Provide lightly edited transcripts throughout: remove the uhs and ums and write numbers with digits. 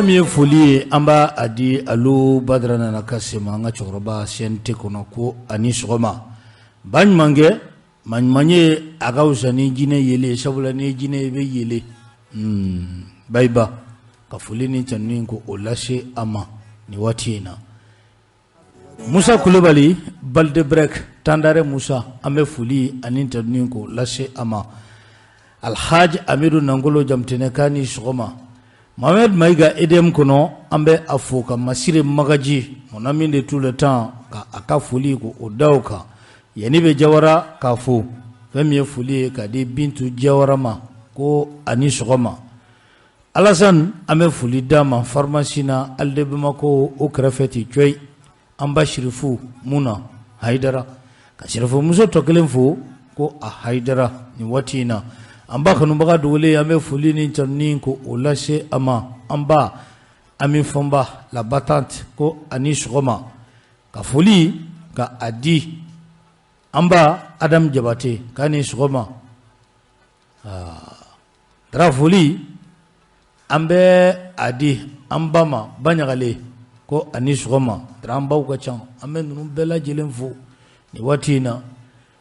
mi foli amba adi alu badrana na kasema nga choroba sente kono ko ani sogoma ban mange man manye agausa ni jine yele sabula ni jine be yele baiba ka foli ni tanni ko olashe ama ni watina Musa Kulubali balde break tandare Musa ame foli ani tanni ko lashe ama Alhaj Amiru Nangolo jamtene kani sogoma Mohamed Maïga Edem Kono, Ambe Afoka, Masire Magaji, mon ami de tout le temps, Aka Fuli ko Odauka, Yanibe Jawara Kafu, Femye Fuli Kadi Bintu Jawarama, Ko Anishoma. Alasan Ame Fuli Dama, Pharmacina, Aldebemako, Okrafeti, Choi, Amba Shirifu, Muna, Haidara, Kashirifu Muso Tokelemfu, Ko a Haidara, Niwatina. Amba kanubaga dole ame fuli ni tanni ko olashe ama amba ami fomba la battante ko anish roma ka fuli ka adi amba Adam Jabate kanish roma dra fuli ambe adi amba ma banyagale ko anish roma dra amba ko chan ame nunu bela jelenfo ni watina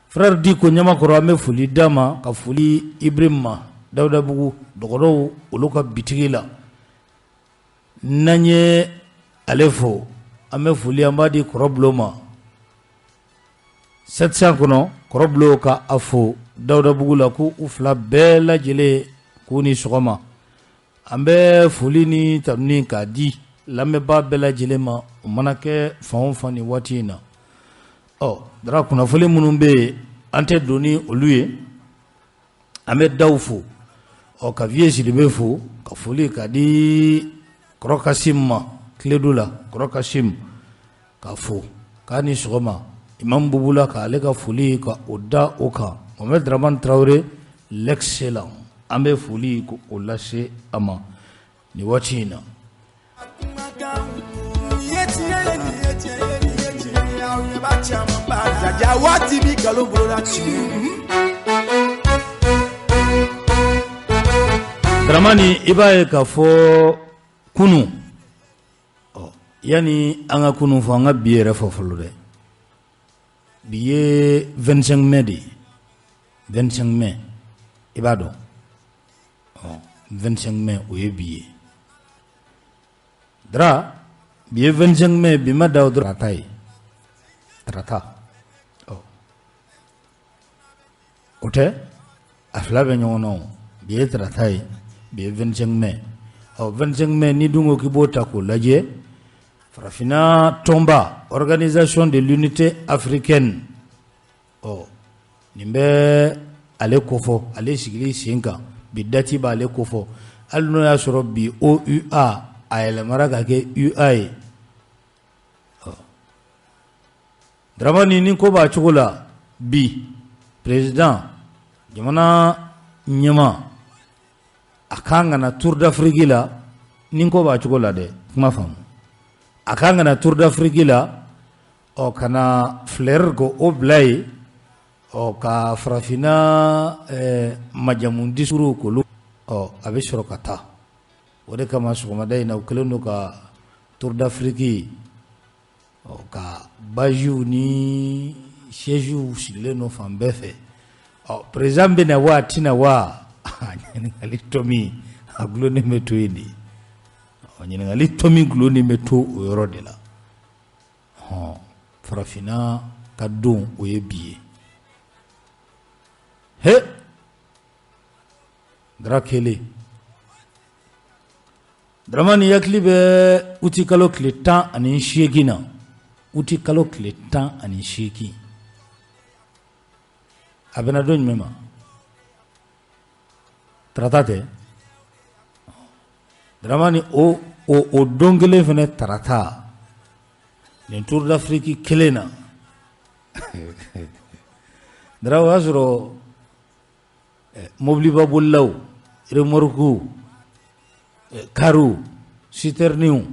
Frère Diko Nyamakoro ame fuli dama ka fuli Ibrahima Dawda Bugu dogoro uluka bitigila nanye alefo ame fuli ambadi korobloma 700 kono koroblo ka afo Dawda Bugu la ku ufla bela jele kuni sogoma ambe fuli ni tamni ka di lame ba bela jele ma manake fani watina dara kuna fuli munumbe ante doni oluye ame dawfu ka viesi de befu ka fuli ka di krokasim kledula krokasim ka fu kani sogoma imam bubula ka ale ka fuli ka oda oka Mohamed Draman Traoré l'excellent ame fuli ko olashe ama ni wachina Dramani ibaye ka fo kunu yani anga kunu fo anga biere fo folude biye 25 mai di 25 mai ibado 25 mai oye biye dra biye 25 mai bima daw tratai trata ote aflabe nyono biye tratai biye 25 mai 25 mai ni dungo kibota ko laje Frafina Tomba Organisation de l'Unité Africaine nimbe ale kofo ale sigili sinka bidati ba ale kofo alno ya soro bi OUA ayele maraga ke UI Dramani ni ko ba chukula bi président jamana nyama akanga na Tour d'Afrique la ni ko ba chukula de kuma fam akanga na Tour d'Afrique la o kana flair go oblay o ka frafina majamundi suru ko lu abe shorokata wode kama sukuma dai na ukelendo ka Tour d'Afrique o ka baju ni siège sile no fambefe président bena wa tina wa ngali tomi aglone meto indi ngali tomi glone meto o yorode la Frafina kadon oyebiye he drakele Dramani yaklibe uti kalo kletan ani shegina uti kalo kletan ani sheki abena don mema tratate Dramani o dongele fene trata le Tour d'Afrique kelena Drawazro mobli babulaw remorku karu siterniu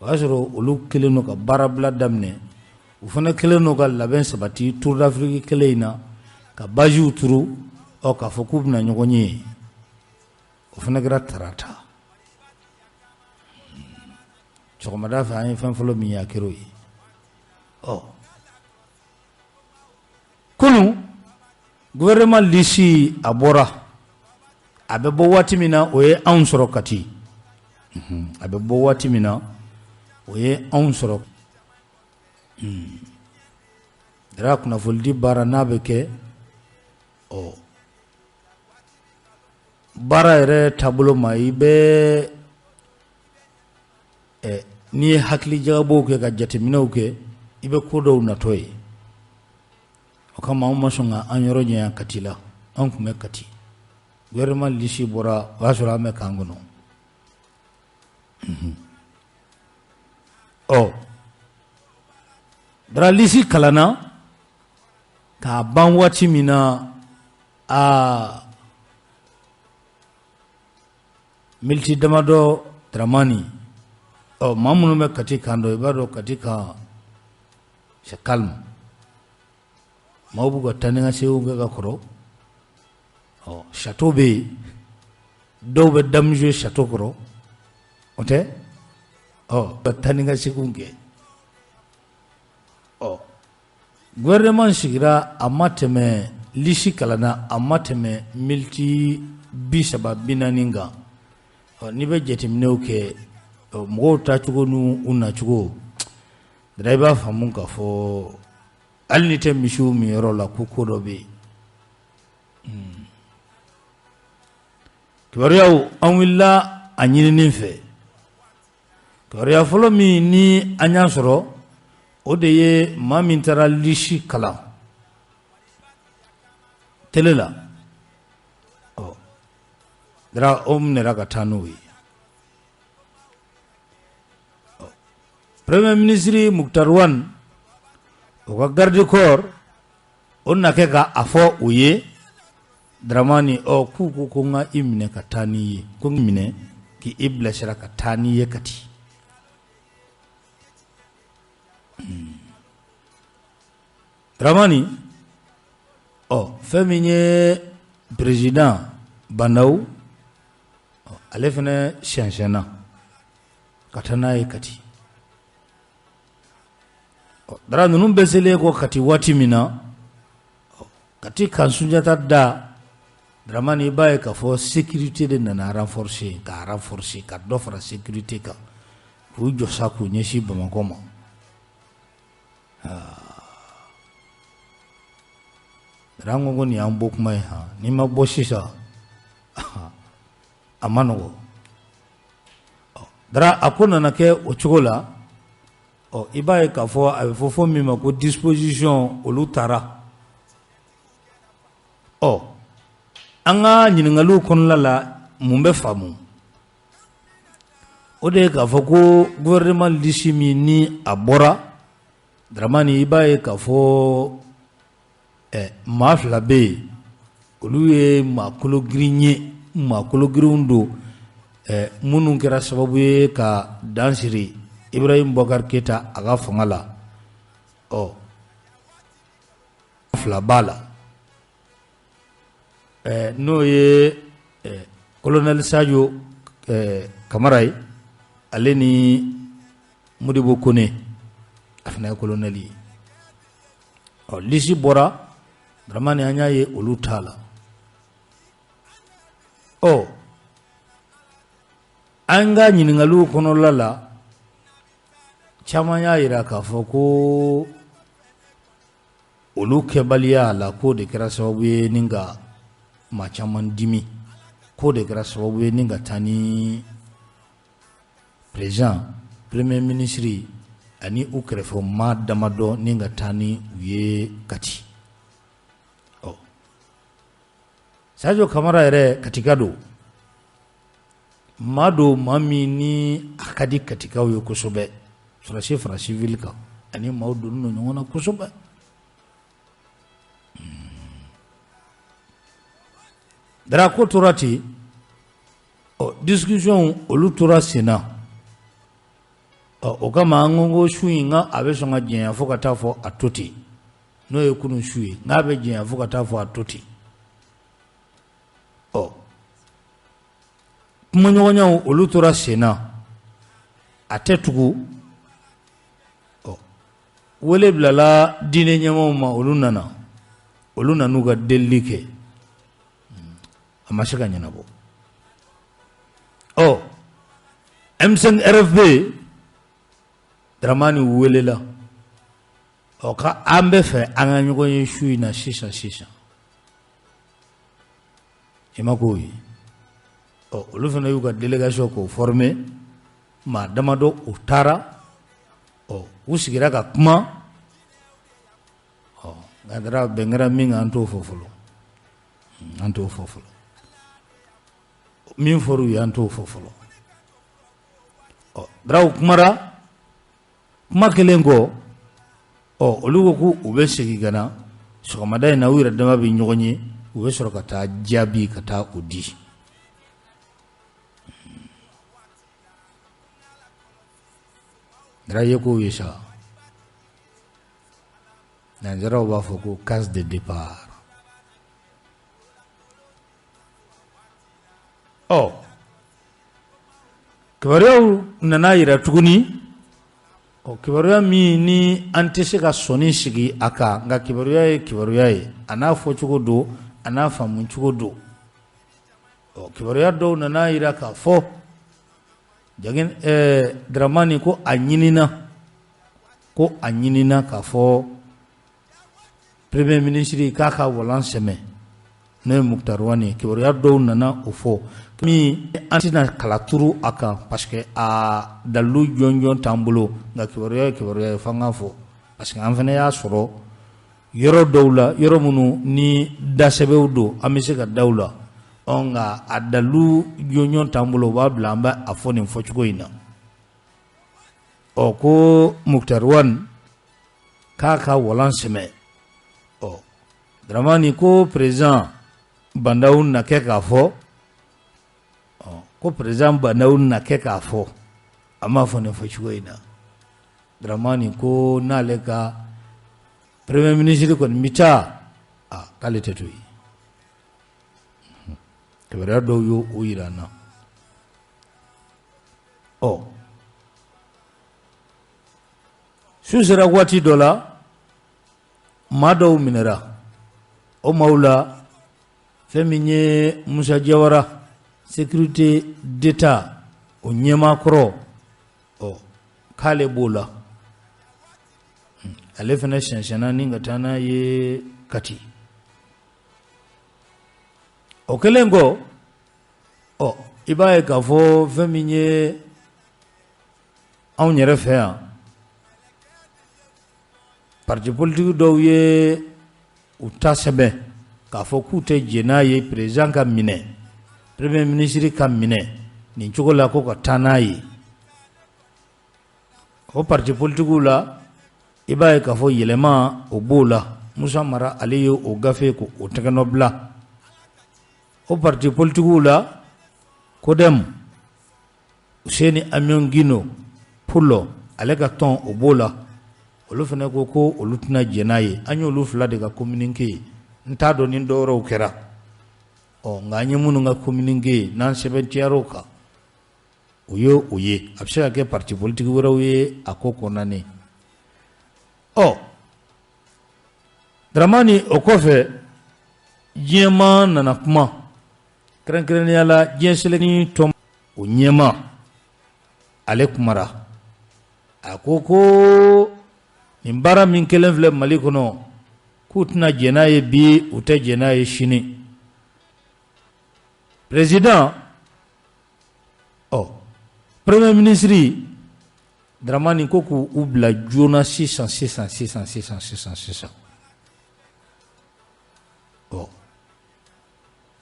wazro olu keleno ka barabla damne ufana keleno ka laben sabati Tour d'Afrique kelena ka baju turu o ka fokub na nyogonye ufana gra tarata sɔgɔmada fɛ an ye fɛn fɔlɔ min ye a kɛra o ye kunu gouvernement lisi a bɔra a bɛ bɔ waati min na o ye anw sɔrɔ Kati a bɛ bɔ waati min na o ye anw sɔrɔ dara kunnafolidi baara n'a bɛ kɛ baara yɛrɛ taabolo ma i bɛ n'i ye hakili jagabɔw kɛ ka jateminɛw kɛ i bɛ ko dɔw natɔ ye o kama anw ma sɔn ka an yɔrɔ ɲɛya Kati la an tun bɛ Kati gouvernement lisi bɔra o y'a sɔrɔ an bɛ kan kɔnɔ dara lisi kalanna k'a ban waati min na militi damadɔ Dramani maa minnu bɛ Kati kan dɔn i b'a dɔn Kati kan c'est calme maaw b'u ka taa ni ka seginw kɛ ka kɔrɔ château bɛ yen dɔw bɛ dame jouer château kɔrɔ o tɛ ka taa ni ka seginw kɛ gouvernement sigira a ma tɛmɛ lisi kalanna a ma tɛmɛ militi 30-40 kan n'i bɛ jateminɛw kɛ mɔgɔw taacogo n'u nacogo dara i b'a faamu k'a fɔ hali ni tɛ misiw min yɔrɔ la ko dɔ bɛ yen kibaruyaw an wulila a ɲininin fɛ kibaruya fɔlɔ min ni an y'a sɔrɔ o de ye maa min taara lisi kalan télé la dara o minɛra ka taa n'o ye premier ministre Muktar Wan o ka garde corps o na kɛ ka a fɔ o ye Dramani k'u ko n ka i minɛ ka taa n'i ye ko n minɛ k'i bilasira ka taa n'i ye Kati Dramani fɛn min ye président Bandaw ale fana sɛnsɛnna ka taa n'a ye Kati dara ninnu bɛɛ selen kɔ Kati waati min na Kati kan Sunjata da Dramani i b'a ye k'a fɔ sécurité de nana renforcer ka dɔ fara sécurité kan k'u jɔ sa k'u ɲɛsin Bamakɔ ma dara an ko nin y'an bɔ kuma ye n'i ma bɔ sisan a ma nɔgɔ dara a ko nana kɛ o cogo la i b'a ye k'a fɔ a bɛ fɔ min ma ko disposition olu taara an ka ɲininkaliw kɔnɔna la mun bɛ faamu o de ye k'a fɔ ko gouvernement lisi min ni a bɔra Dramani i b'a ye k'a fɔ maa fila bɛ yen olu ye maa kologirin ye maa kologirinw don minnu kɛra sababu ye ka dan siri Ibrahim Boubacar Keita a ka fanga la fila b'a la n'o ye colonel Sadio Kamara ye ale ni Modibo Kone a fana ye colonel ye lisi bɔra Dramani an y'a ye olu t'a la an ka ɲininkaliw kɔnɔla la caman y'a jira k'a fɔ ko olu kɛbaliya la k'o de kɛra sababu ye ni ka maa caman dimi k'o de kɛra sababu ye ni ka taa ni président premier ministre ani u kɛrɛfɛ maa damadɔ ni ka taa ni u ye Kati Sadio Kamara yɛrɛ Katika don maa don maa min ni a ka di Katikaw ye kosɛbɛ sɔrɔsi fara civil kan ani maaw donnen don ɲɔgɔn na kosɛbɛ dara ko tora ten discussion olu tora sen na o kama an ko su in nka a bɛ sɔn ka jɛnya fo ka taa fɔ a to ten n'o ye kunun su ye n'a bɛ jɛnya fo ka taa fɔ a to ten kumaɲɔgɔnyaw olu tora sen na atetugu wele blala dine nyamo ma olunana nuga delike amashaka nyanabo M5 RFB Dramani wele la ka ambe fe anga nyugo yeshu na shisha imakoyi olufana yuga delegation ko formé ma damado utara usigira ka kuma ngadara bengara minga anto fofolo min foru ya anto fofolo draw kumara kuma kelengo olugo ku ube sigi gana sokamada na wira dama bi nyogonye ube soro kata jabi kata udi draye ko yesha nanzara wa foko case de départ kibaru nana yira tuguni kibaru mi ni antese ka soni sigi aka nga kibaru ye ana fo chugo do ana famu chugo do kibaru do nana yira ka fo jagin Dramani ko anyinina ka fo premier ministre kaka walan seme ne Muktar Wani kibaru do nana ufo mi antina kalaturu aka parce que a dalu jonjon tambulo nga kibaru fanga fo parce que en fene ya soro yoro dawla yoro munu ni dasebew do amise ka dawla onga a dalu jonjon tambulo ba blamba afoni fochugo ina ko Muktar Wan kaka walan seme Dramani ko président bandaun na keka fo ko président bandaun na keka fo ama fo ne fochugo ina Dramani ko naleka premier ministre ko mita kalite tuyi kebera do yo uirana susera wati dola mado minera maula feminye Musa Jawara sécurité d'état o nyema kro kale bola ale fana shanshana ninga tana ye kati kelengo ibaye ka fo feminye on yere fa parti politique do ye utasebe ka fo kute jena ye président ka mine premier ministre ka mine ni chokola ko ka tanayi parti politique la ibaye ka fo yelema obola Musa Mara aliyo o gafe ko o teganobla parti politique la kodem Useni Amion Gino pulo alega ton obola olufene ko olutuna jenaye anyo olufla de ka communiquer nta do nin do ro kera nganye munu nga communiquer nan sebentiaro ka oye absha ke parti politique wora oye akoko nane Dramani okofe jema nana kuma kren yala jenseleni tom onyema ale kumara akoko nimbara min kelen vle malikono kutna jenaye bi ute jenaye shini président premier ministre Dramani koku ubla jona 600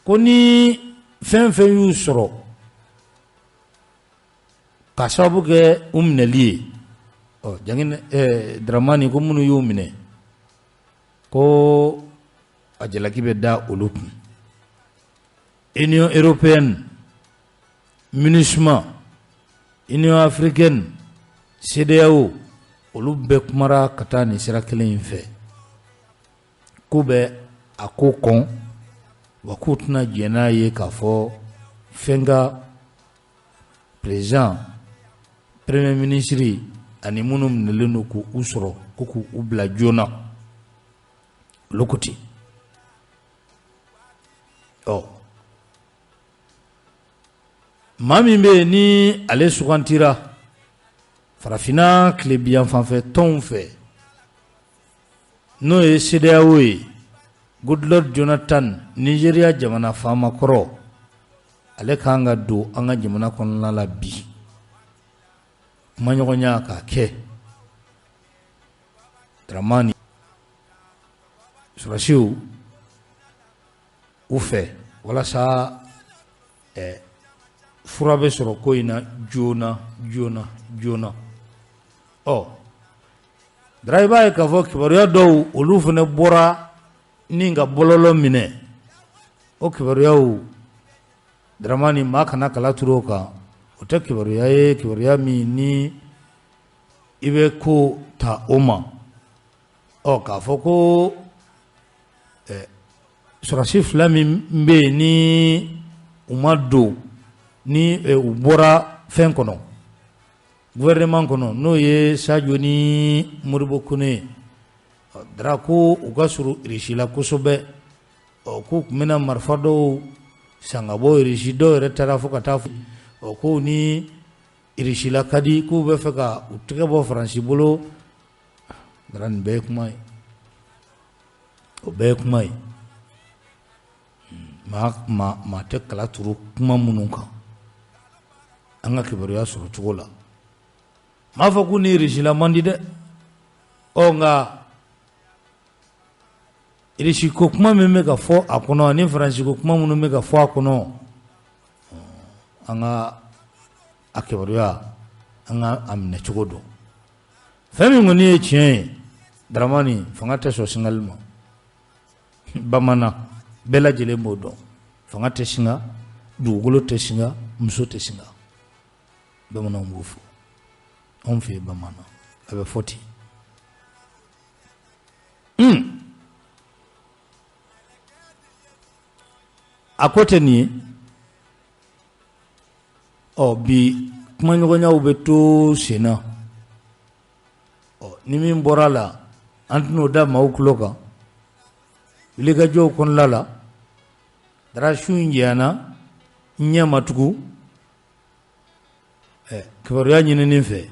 koni fen yu soro kasabu ke umneli jangin Dramani ko munu yumine ko ajalaki be da ulup Union européenne MINUSMA Union africaine CEDEAO olu be kumara kata ni sira kelen fe kube akokon wakutna jenaye kafo fenga président premier ministre ani munum nelenu ku usro ku ubla jona lokuti mami be ni ale sugantira farafina klebian fanfɛ tɔnw fɛ n'o ye CEDEAO ye Goodluck Jonathan Nigeria jamana faama kɔrɔ ale kan ka don an ka jamana kɔnɔna la bi kuma ɲɔgɔnya k'a kɛ Dramani surasiw u fɛ walasa fura bɛ sɔrɔ ko in na joona dara i b'a ye k'a fɔ kibaruya dɔw olu fana bɔra ni ka bɔlɔlɔ minɛ o kibaruyaw Dramani maa kana kala turu o kan o tɛ kibaruya ye kibaruya min ni i bɛ ko ta o ma k'a fɔ ko surasi fila min bɛ yen ni u ma don ni u bɔra fɛn kɔnɔ gouvernement kɔnɔ n'o ye Sadio ni Modibo Kone dara ko u ka surun Irisi la kosɛbɛ k'u tun bɛna marifa dɔw san ka bɔ Irisi dɔw yɛrɛ taara fo ka taa ko ni Irisi la ka di k'u bɛ fɛ ka u tɛgɛ bɔ Faransi bolo dara nin bɛɛ ye kuma ye o bɛɛ ye kuma ye maa tɛ kala turu kuma minnu kan an ka kibaruya sɔrɔ cogo la m'a fɔ ko ni Irisi la man di dɛ nka Irisi ko kuma min bɛ ka fɔ a kɔnɔ ani Faransi ko kuma minnu bɛ ka fɔ a kɔnɔ an ka a kibaruya an ka a minɛ cogo dɔn fɛn min kɔni ye tiɲɛ ye Dramani fanga tɛ sɔn singali ma bamanan bɛɛ lajɛlen b'o dɔn fanga tɛ singa dugukolo tɛ singa muso tɛ singa bamananw b'o fɔ anw fɛ yen bamanan a bɛ fɔ ten a ko tɛ nin ye bi kumaɲɔgɔnyaw bɛ to sen na ni min bɔra la an tɛn'o da maaw tulo kan wulikajɔw kɔnɔna la dara su in jɛyana ɲɛ ma tugun kibaruya ɲininin fɛ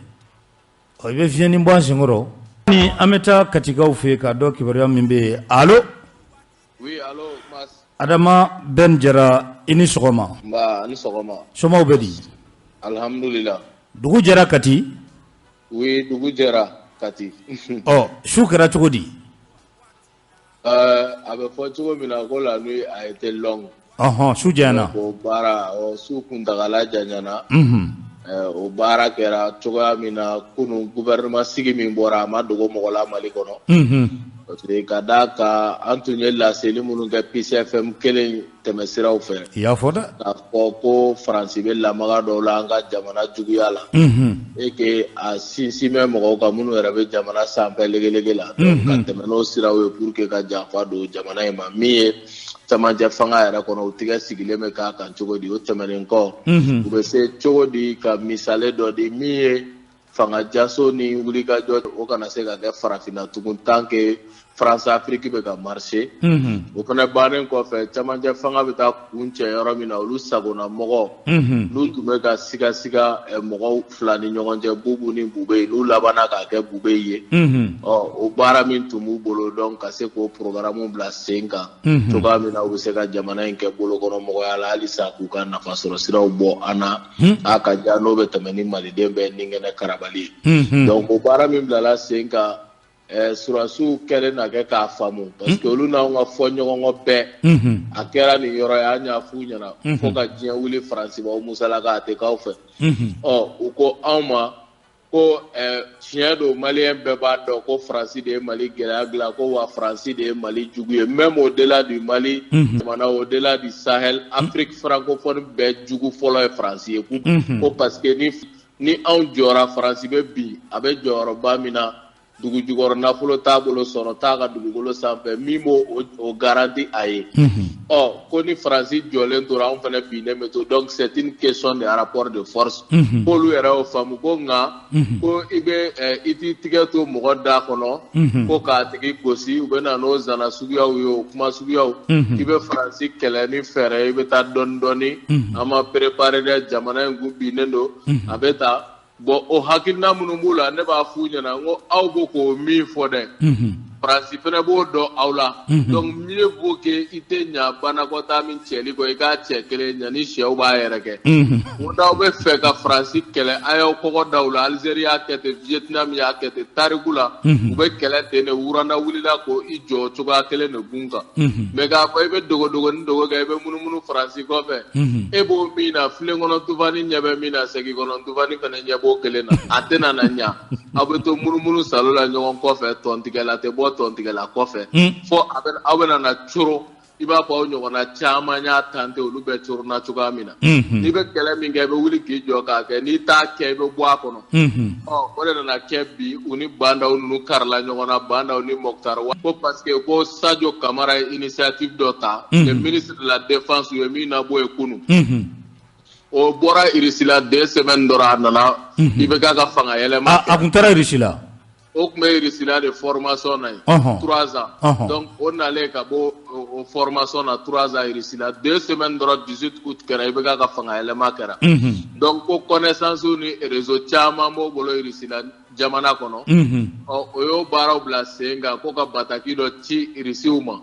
i bɛ fiɲɛni bɔ an senkɔrɔ ni an bɛ taa katikaw fɛ k'a dɔn kibaruya min bɛ yen allo oui allo mas Adama Ben Jara i ni sɔgɔma ni sɔgɔma somaw bɛ di alhamdulillah dugu jɛra Kati oui dugu jɛra Kati su kɛra cogo di a bɛ fɔ cogo min na ko la nuit a été longue su jɛna o baara su kuntagala janyana o baara kɛra cogoya min na kunun gouvernement sigi min bɔra a ma dogo mɔgɔ la Mali kɔnɔ parce que ka d'a kan an tun ye laseli minnu kɛ PCFM kelen tɛmɛsiraw fɛ i y'a fɔ dɛ k'a fɔ ko Faransi bɛ lamaga dɔw la an ka jamana juguya la et que a sinsin bɛ mɔgɔw kan minnu yɛrɛ bɛ jamana sanfɛ legelege la ka tɛmɛ n'o siraw ye pour que ka janfa don jamana in ma min ye camancɛ fanga yɛrɛ kɔnɔ u tigɛ sigilen bɛ k'a kan cogo di o tɛmɛnen kɔ u bɛ se cogo di ka misale dɔ di min ye fanga jaso ni wulikajɔ o kana se ka kɛ farafinna tugun tant que France Afrique bɛ ka marché o fana bannen kɔfɛ camancɛ fanga bɛ taa kun cɛ yɔrɔ min na olu sagona mɔgɔ n'u tun bɛ ka siga mɔgɔw fila ni ɲɔgɔn cɛ Bubu ni Bube n'u labanna k'a kɛ Bube ye o baara min tun b'u bolo donc ka se k'o programme bila sen kan cogoya min na u bɛ se ka jamana in kɛ bolokɔnɔmɔgɔya la halisa k'u ka nafasɔrɔ siraw bɔ an na a ka ja n'o bɛ tɛmɛ ni maliden bɛɛ ninkɛnɛ karabali ye donc o baara min bilala sen kan surasiw kɛlen na kɛ k'a faamu parce que olu n'anw ka fɔ ɲɔgɔn bɛɛ a kɛra nin yɔrɔ ye an y'a f'u ɲɛna fo ka diɲɛ wuli Faransibaw musalaka a tɛ k'aw fɛ u ko anw ma ko tiɲɛ don maliyɛn bɛɛ b'a dɔn ko Faransi de ye Mali gɛlɛya dilan ko wa Faransi de ye Mali jugu ye même au delà du Mali jamana au delà du Sahel Afrique francophone bɛɛ jugu fɔlɔ ye Faransi ye ko parce que ni anw jɔra Faransi bɛ bi a bɛ jɔyɔrɔba min na dugu jukɔrɔ nafolo t'a bolo sɔrɔ t'a ka dugukolo sanfɛ min b'o o garanti a ye ko ni Faransi jɔlen tora anw fana binnen bɛ to donc c'est une question de rapport de force k'olu yɛrɛ y'o faamu ko nka ko i t'i tigɛ to mɔgɔ da kɔnɔ ko k'a tigi gosi u bɛ na n'o zana suguyaw ye o kuma suguyaw i bɛ Faransi kɛlɛ ni fɛɛrɛ i bɛ taa dɔɔni dɔɔni an ma préparer dɛ jamana in kun binnen don a bɛ taa bon o hakilina minnu b'u la ne b'a f'u ɲɛna n ko aw b'o k'o min fɔ dɛ Faransi fana b'o dɔn aw la donc mieux vaut que i tɛ ɲa banakɔtaa min cɛli kɔ i k'a cɛ kelen ɲa ni sɛw b'a yɛrɛ kɛ o n'aw bɛ fɛ ka Faransi kɛlɛ a y'aw kɔgɔ da u la Algérie y'a kɛ ten Vietnam y'a kɛ ten tariku la u bɛ kɛlɛ ten de Wuranda wulila ko i jɔ cogoya kelen de gun kan mais k'a fɔ i bɛ dogo ni dogo kɛ i bɛ munumunu Faransi kɔfɛ e b'o min na filen kɔnɔ tufani ɲɛ bɛ min na segi kɔnɔ tufani fana ɲɛ b'o kelen na a tɛna na ɲa aw bɛ to munumunu salo la ɲɔgɔn kɔfɛ tɔntigɛla tɛ bɔ tɔntigɛla kɔfɛ fo aw bɛna na coro i b'a fɔ aw ɲɔgɔnna caman y'a tante olu bɛ corona cogoya min na n'i bɛ kɛlɛ min kɛ i bɛ wuli k'i jɔ k'a kɛ n'i t'a kɛ i bɛ bɔ a kɔnɔ o de nana kɛ bi u ni Bandaw ninnu karila ɲɔgɔn na Bandaw ni Moctar ko parce que ko Sadio Camara ye initiative dɔ ta le ministre de la défense u ye min nabɔ ye kunun o bɔra Irisi la 2 semaines dɔrɔn a nana i bɛ k'a ka fanga yɛlɛma a kun taara Irisi la o tun bɛ Irisi la de formation na ye 3 ans donc o nalen ka bɔ o formation na 3 ans Irisi la 2 semaines dɔrɔn 18 août kɛra i bɛ k'a ka fanga yɛlɛma kɛra donc ko connaissance ni réseau caman b'o bolo Irisi la jamana kɔnɔ o y'o baaraw bila sen kan ko ka bataki dɔ ci Irisiw ma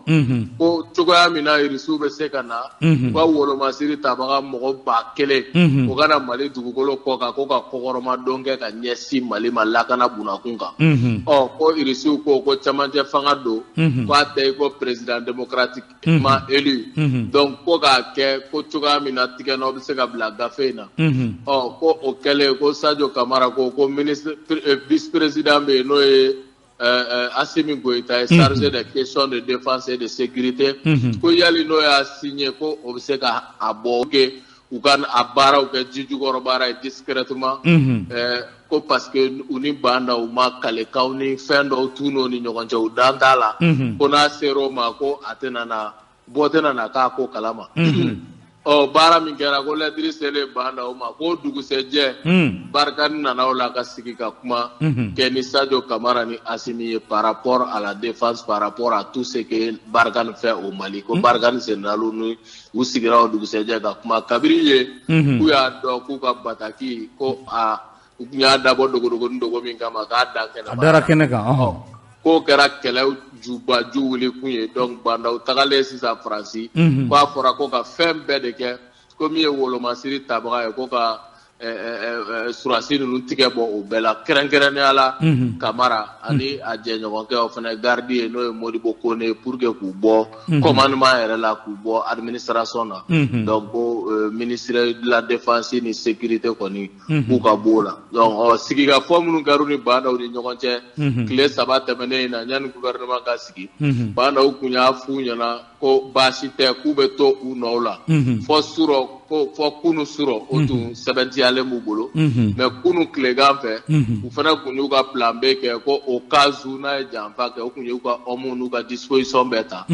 ko cogoya min na Irisiw bɛ se ka na u ka wolomasiri tabaga mɔgɔ 1000 o kana Mali dugukolo kɔ kan ko ka kɔkɔrɔmadon kɛ ka ɲɛsin Mali ma lakana bunakun kan ko Irisiw ko camancɛ fanga don k'a tɛ i ko président démocratique ma élu donc ko k'a kɛ ko cogoya min na tigɛnɔ bɛ se ka bila gafe in na ko o kɛlen ko Sadio Camara ko ministre vice-président bɛ yen n'o ye Assimi Goïta est chargé des questions de défense et de sécurité ko yali n'o y'a signé ko o bɛ se ka a bɔ kɛ u ka a baaraw kɛ ji jukɔrɔ baara ye discrètement ko parce que u ni Bandaw ma kalekaw ni fɛn dɔw t'u n'o ni ɲɔgɔn cɛ u dan t'a la ko n'a ser'o ma ko a tɛna na bɔ tɛna na k'a ko kalama baara min kɛra ko lɛtiri selen Bandaw ma ko dugusɛjɛ Barkani nana o la ka sigi ka kuma kɛ ni Sadio Camara ni Assimi ye par rapport à la défense par rapport à tout ce que Barkani fait au Mali ko Barkani généralu ni u sigira o dugusɛjɛ ka kuma kabiri ye k'u y'a dɔn k'u ka bataki ko u tun y'a dabɔ dogodogonin dogo min kama k'a da kɛnɛ a dara kɛnɛ kan k'o kɛra kɛlɛ jubaju wuli kun ye donc Bandaw tagalen sisan Faransi k'a fɔra ko ka fɛn bɛɛ de kɛ ko min ye wolomasiri tabaga ye ko ka surasi ninnu tigɛ bɔ o bɛɛ la kɛrɛnkɛrɛnnenya la Camara ani a jɛɲɔgɔnkɛ o fana garde ye n'o ye Modibo Kone pour que k'u bɔ commandement yɛrɛ la k'u bɔ administration na donc ko ministre de la défense ni sécurité kɔni k'u ka b'o la donc sigikafɔ minnu kɛra ni Bandaw ni ɲɔgɔn cɛ tile 3 tɛmɛnen in na yanni gouvernement ka sigi Bandaw kun y'a f'u ɲɛna ko baasi tɛ k'u bɛ to u nɔw la fɔ surɔ ko fɔ kunu surɔ o tun sɛbɛntiyalen b'u bolo mais kunu tilegan fɛ u fana kun y'u ka plan B kɛ ko au cas où n'a ye janfa kɛ u kun y'u ka homme n'u ka disposition bɛɛ ta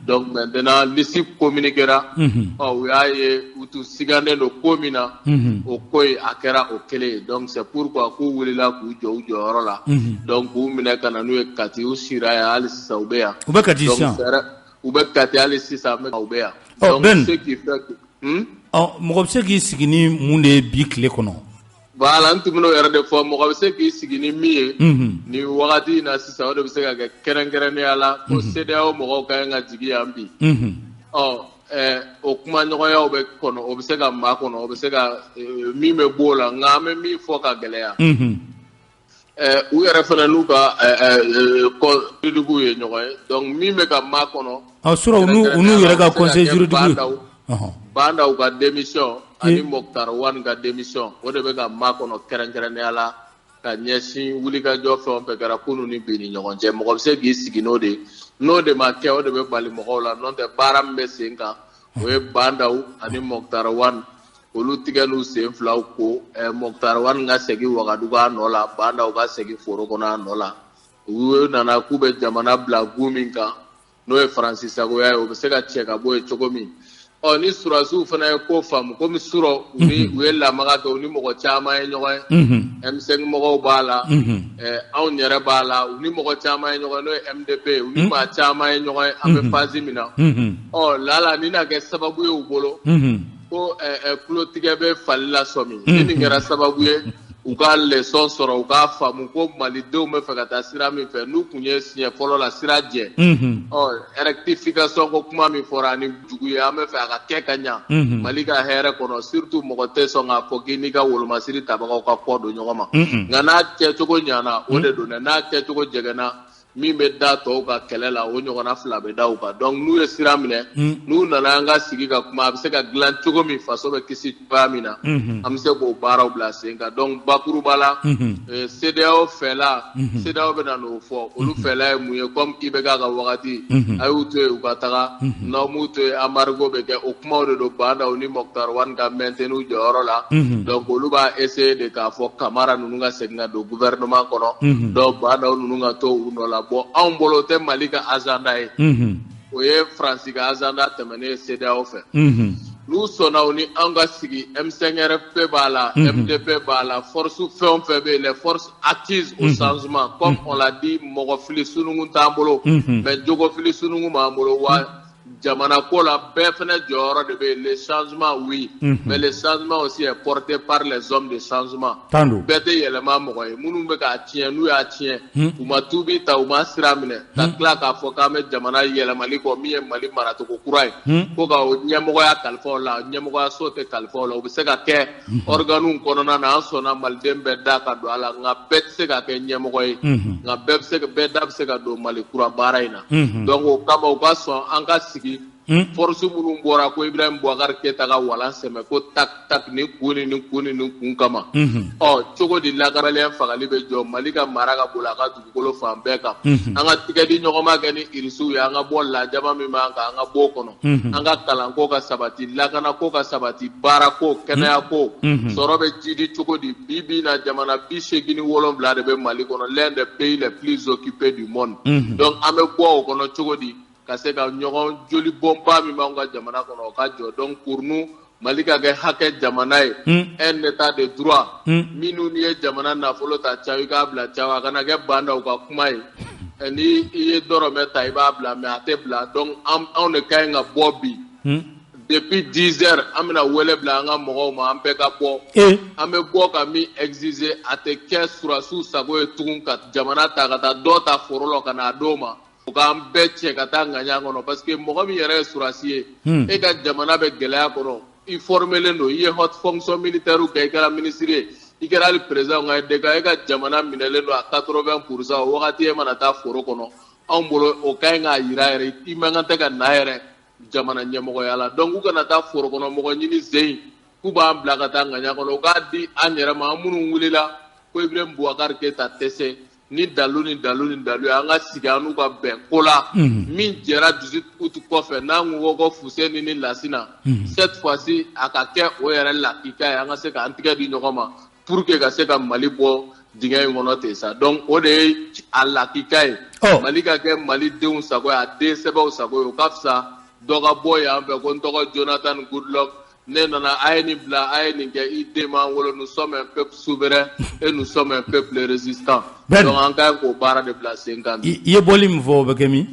donc maintenant liste communiquera u y'a ye u tun siganden don ko min na o ko ye a kɛra o kelen ye donc c'est pourquoi k'u wulila k'u jɔ u jɔyɔrɔ la donc k'u minɛ ka na n'u ye Kati u sira yan hali sisan u bɛ yan u bɛ Kati sisan u bɛ Kati hali sisan u bɛ yan donc ce qui fait que mɔgɔ bɛ se k'i sigi ni mun de ye bi tile kɔnɔ voilà n tun bɛn'o yɛrɛ de fɔ mɔgɔ bɛ se k'i sigi ni min ye nin wagati in na sisan o de bɛ se ka kɛ kɛrɛnkɛrɛnnenya la ko CEDEAO mɔgɔw ka ɲi ka jigi yan bi o kuma ɲɔgɔnyaw bɛ kɔnɔ o bɛ se ka maa kɔnɔ o bɛ se ka min bɛ b'o la nka an bɛ min fɔ ka gɛlɛya u yɛrɛ fana n'u ka juridiques ye ɲɔgɔn ye donc min bɛ ka maa kɔnɔ sura u n'u yɛrɛ ka conseil juridique Bandaw ka démission ani Moctar Wane ka démission o de bɛ ka maa kɔnɔ kɛrɛnkɛrɛnnenya la ka ɲɛsin wulikajɔ fɛn o fɛn kɛra kunun ni bi ni ɲɔgɔn cɛ mɔgɔ bɛ se k'i sigi n'o de ma kɛ o de bɛ bali mɔgɔw la n'o tɛ baara min bɛ sen kan o ye Bandaw ani Moctar Wane olu tigɛ n'u sen filaw ko Moctar Wane ka segin Wagadugu a nɔ la Bandaw ka segin foro kɔnɔ a nɔ la u nana k'u bɛ jamana bila gu min kan n'o ye Faransi sagoya ye o bɛ se ka cɛ ka bɔ yen cogo min ni surasiw fana ye ko faamu komi surɔ u ye lamaga kɛ u ni mɔgɔ caman ye ɲɔgɔn ye M5 mɔgɔw b'a la anw yɛrɛ b'a la u ni mɔgɔ caman ye ɲɔgɔn ye n'o ye MDP u ni maa caman ye ɲɔgɔn ye an bɛ phase min na lala ni na kɛ sababu ye u bolo ko kulotigɛ bɛ fali la sɔmi ni nin kɛra sababu ye u ka leçon sɔrɔ u k'a faamu ko malidenw bɛ fɛ ka taa sira min fɛ n'u kun ye siɲɛ fɔlɔ la sira jɛ rectification ko kuma min fɔra ani jugu ye an bɛ fɛ a ka kɛ ka ɲa Mali ka hɛrɛ kɔnɔ surtout mɔgɔ tɛ sɔn k'a fɔ k'i n'i ka wolomasiri tabagaw ka kɔ don ɲɔgɔn ma nka n'a kɛcogo ɲana o de don dɛ n'a kɛcogo jɛgɛnna min bɛ da tɔw ka kɛlɛ la o ɲɔgɔnna fila bɛ da u kan donc n'u ye sira minɛ n'u nana an ka sigi ka kuma a bɛ se ka dilan cogo min faso bɛ kisi cogoya min na an bɛ se k'o baaraw bila sen kan donc bakuruba la CEDEAO fɛla CEDEAO bɛ na n'o fɔ olu fɛla ye mun ye comme IBK ka wagati a y'u to yen u ka taga n'aw m'u to yen embargo bɛ kɛ o kumaw de don Bandaw ni Moktar Wane ka maintenir jɔyɔrɔ la donc olu b'a essayer de k'a fɔ Kamara ninnu ka segin ka don gouvernement kɔnɔ donc Bandaw ninnu ka to u nɔ la bon anw bolo tɛ Mali ka agenda ye o ye Faransi ka agenda tɛmɛnen CEDEAO fɛ n'u sɔnna o ni an ka sigi M5RFP b'a la MDP b'a la force fɛn o fɛn bɛ yen les forces acquises au changement comme on l'a dit mɔgɔ fili sunuŋu t'an bolo mais jogo fili sunuŋu b'an bolo wa jamana ko la bɛɛ fana jɔyɔrɔ de bɛ yen les changements oui mais les changements aussi est porté par les hommes de changement bɛɛ tɛ yɛlɛma mɔgɔ ye minnu bɛ k'a tiɲɛ n'u y'a tiɲɛ u ma tubi ta u ma sira minɛ ka tila k'a fɔ k'an bɛ jamana yɛlɛmali kɔ min ye Mali maracogo kura ye ko ka o ɲɛmɔgɔya kalifa o la ɲɛmɔgɔyaso tɛ kalifa o la o bɛ se ka kɛ organes kɔnɔna na an sɔnna maliden bɛɛ da ka don a la nka bɛɛ tɛ se ka kɛ ɲɛmɔgɔ ye nka bɛɛ da bɛ se ka don Mali kura baara in na donc o kama u ka sɔn an ka sigi force minnu bɔra ko Ibrahim Boubacar Keita ka walan sɛmɛ ko tak ni kun ni kun kama cogo di lakaralen fagali bɛ jɔ Mali ka mara ka bolo a ka dugukolo fan bɛɛ kan an ka tigɛ di ɲɔgɔnma kɛ ni irisiw ye an ka bɔ lajaba min b'an kan an ka bɔ o kɔnɔ an ka kalanko ka sabati lakanako ka sabati baarako kɛnɛyako sɔrɔ bɛ jidi cogo di bi na jamana 87 de bɛ Mali kɔnɔ l'un des pays les plus occupés du monde donc an bɛ bɔ o kɔnɔ cogo di ka se ka ɲɔgɔn joli bɔnba min b'anw ka jamana kɔnɔ o ka jɔ donc pour nous Mali ka kɛ hakɛ jamana ye un état de droit minnu n'i ye jamana nafolo ta caw i k'a bila caw a kana kɛ Bandaw ka kuma ye ni i ye dɔrɔmɛ ta i b'a bila mais a tɛ bila donc anw de ka ɲi ka bɔ bi depuis 10 heures an bɛna wele bila an ka mɔgɔw ma an bɛɛ ka bɔ an bɛ bɔ ka min exiger a tɛ kɛ surasiw sago ye tugun ka jamana ta ka taa dɔ ta foro la ka n'a d'o ma u k'an bɛɛ cɛ ka taa ŋaɲa kɔnɔ parce que mɔgɔ min yɛrɛ ye surasi ye e ka jamana bɛ gɛlɛya kɔnɔ i formelen don i ye haute fonction militaire kɛ i kɛra ministre ye i kɛra hali président nka e ka jamana minɛlen don a 80% o wagati e mana taa foro kɔnɔ anw bolo o ka ɲi k'a yira yɛrɛ i man kan tɛ ka na yɛrɛ jamana ɲɛmɔgɔya la donc u kana taa foro kɔnɔ mɔgɔ ɲini zen k'u b'an bila ka taa ŋaɲa kɔnɔ u k'a di an yɛrɛ ma an minnu wulila ko Ibrahim Boubacar Keita tɛ se ni dalu an ka sigi an n'u ka bɛn ko la min jɛra 18 août kɔfɛ n'an ko ko Fuseni ni Lasina cette fois-ci a ka kɛ o yɛrɛ lakika ye an ka se k'an tigɛ di ɲɔgɔn ma pour que ka se ka Mali bɔ dingɛ in kɔnɔ ten sa donc o de ye a lakika ye Mali ka kɛ Malidenw sago ye a den sɛbɛw sago ye o ka fisa dɔ ka bɔ yan fɛ ko n tɔgɔ Jonathan Goodluck ne nana a ye nin bila a ye nin kɛ i den m'an wolo nous sommes un peuple souverain et nous sommes un peuple résistant donc an ka ɲi k'o baara de bila sen kan bi. I ye bɔli min fɔ o bɛ kɛ min?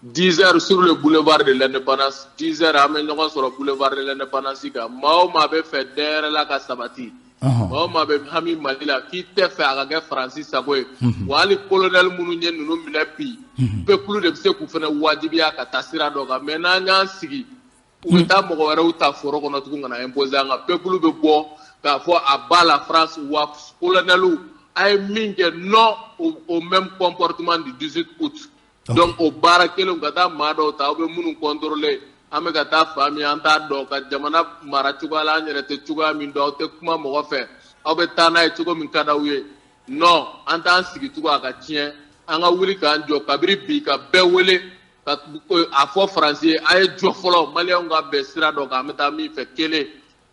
10 heures sur le boulevard de l'indépendance 10 heures an bɛ ɲɔgɔn sɔrɔ boulevard de l'indépendance kan maa o maa bɛ fɛ dɛrɛ la ka sabati maa o maa bɛ hami Mali la k'i tɛ fɛ a ka kɛ Faransi sago ye wa hali colonel minnu ye ninnu minɛ bi peuple de bɛ se k'u fana wajibiya ka taa sira dɔ kan mais n'an y'an sigi u bɛ taa mɔgɔ wɛrɛw ta foro kɔnɔ tugun ka na imposer an kan peuple bɛ bɔ k'a fɔ a b'a la France wa colonel a ye min kɛ non au même comportement du 18 août donc o baara kelen ka taa maa dɔw ta aw bɛ minnu contrôler an bɛ ka taa fa min an t'a dɔn ka jamana mara cogoya la an yɛrɛ tɛ cogoya min dɔn aw tɛ kuma mɔgɔ fɛ aw bɛ taa n'a ye cogo min ka d'aw ye non an t'an sigi tugun a ka tiɲɛ an ka wuli k'an jɔ kabiri bi ka bɛɛ wele ka a fɔ Faransi ye a ye jɔ fɔlɔ maliyɛnw ka bɛn sira dɔ kan an bɛ taa min fɛ kelen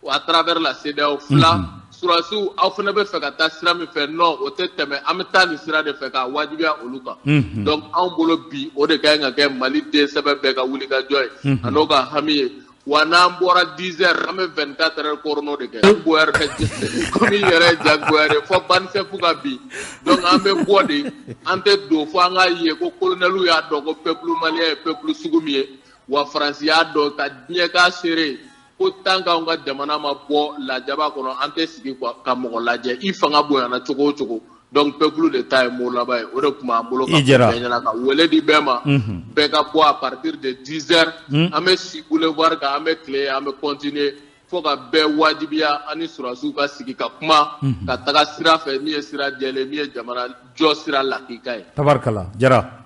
à travers la CEDEAO fila surasiw aw fana bɛ fɛ ka taa sira min fɛ non o tɛ tɛmɛ an bɛ taa nin sira de fɛ k'a wajibiya olu kan donc anw bolo bi o de ka ɲi ka kɛ Mali den sɛbɛ bɛɛ ka wulikajɔ ye a n'o ka hami ye wa n'an bɔra 10 heures an bɛ 24 heures kɔrɔnɔ de kɛ jagoya tɛ komi i yɛrɛ ye jagoya de fɔ BANISEF ka bi donc an bɛ bɔ de an tɛ don fo an k'a ye ko colonel y'a dɔn ko peuple malien ye peuple sugu min ye wa Faransi y'a dɔn ka diɲɛ k'a seere ko tant qu'anw ka jamana ma bɔ lajaba kɔnɔ an tɛ sigi ka mɔgɔ lajɛ i fanga bonyana cogo o cogo donc peuple de ta ye mot laban ye o de tun b'an bolo ka bɛɛ ɲɛna ka wele di bɛɛ ma bɛɛ ka bɔ à partir de 10 heures an bɛ si boulevard kan an bɛ tile an bɛ continuer fo ka bɛɛ wajibiya ani surasiw ka sigi ka kuma ka taga sira fɛ min ye sira jɛlen min ye jamana jɔ sira lakika ye. Tabarkala Jara.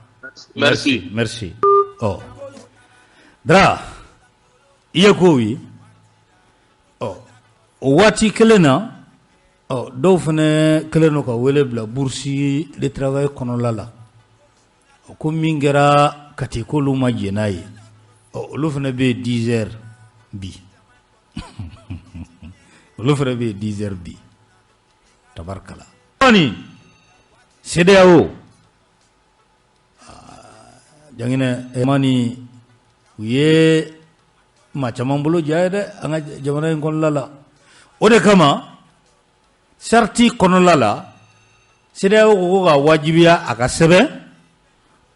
Merci. Merci. Oh. Dra i ye ko ye o waati kelen na dɔw fana kelen no ka wele bila bourse de travail kɔnɔla la ko min kɛra kati k'olu ma jɛn n'a ye olu fana bɛ 10 heures bi olu fana bɛ 10 heures bi tabarkala ni CEDEAO jangine mani u ye maa caman bolo ja ye dɛ an ka jamana in kɔnɔla la o de kama sarti kɔnɔla la CEDEAO ko ka wajibiya a ka sɛbɛn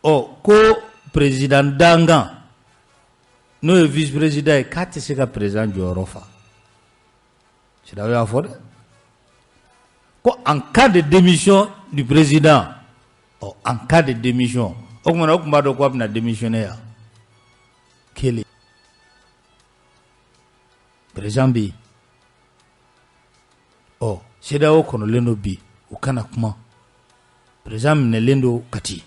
ko président dangan n'o ye vice président ye k'a tɛ se ka président jɔyɔrɔ fa CEDEAO y'a fɔ dɛ ko en cas de démission du président en cas de démission o kumana o tun b'a dɔn ko a bɛna démissionner ya kelen président bi CEDEAO kɔnɔlen do bi u kana kuma président minɛlen do kati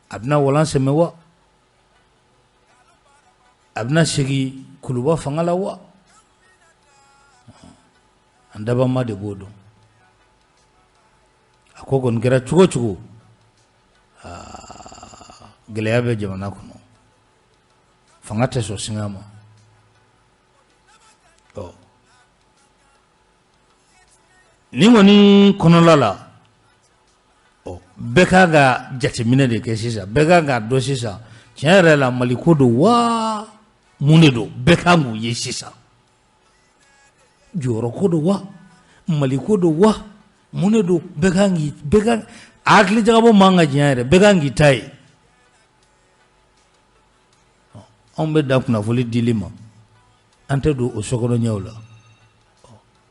a bɛna walan sɛmɛ wa a bɛna segin kuluba fanga la wa an dabama de b'o dɔn a ko kɔni kɛra cogo cogo gɛlɛya bɛ jamana kɔnɔ fanga tɛ sɔn singa ma ni kɔni kɔnɔla la bɛɛ ka ka jateminɛ de kɛ sisan bɛɛ ka ka dɔn sisan tiɲɛ yɛrɛ la Mali ko don wa mun de don bɛɛ kan k'u ye sisan jɔyɔrɔ ko don wa Mali ko don wa mun de don bɛɛ kan a hakili jagabɔ man ka diɲɛ yɛrɛ bɛɛ kan k'i ta ye anw bɛ da kunnafoni dili ma an tɛ don o sokɔnɔɲɛw la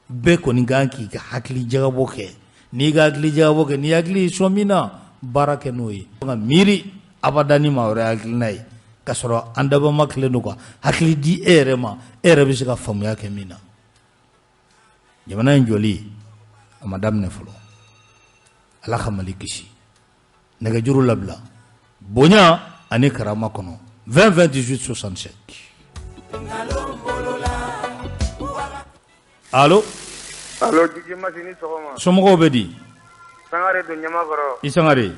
bɛɛ kɔni kan k'i ka hakili jagabɔ kɛ n'i ka hakili jagabɔ kɛ n'i hakili sɔn min na baara kɛ n'o ye nka miiri abada ni maa wɛrɛ hakilina ye k'a sɔrɔ an dabama kelen don ka hakili di e yɛrɛ ma e yɛrɛ bɛ se ka faamuya kɛ min na jamana in jɔli a ma daminɛ fɔlɔ Ala ka Mali kisi nɛgɛjuru labila bonya ani karama kɔnɔ 20 28 67 Allo Jiji Masini sɔgɔma somɔgɔw bɛ di Sangare don Ɲamakɔrɔ i Sangare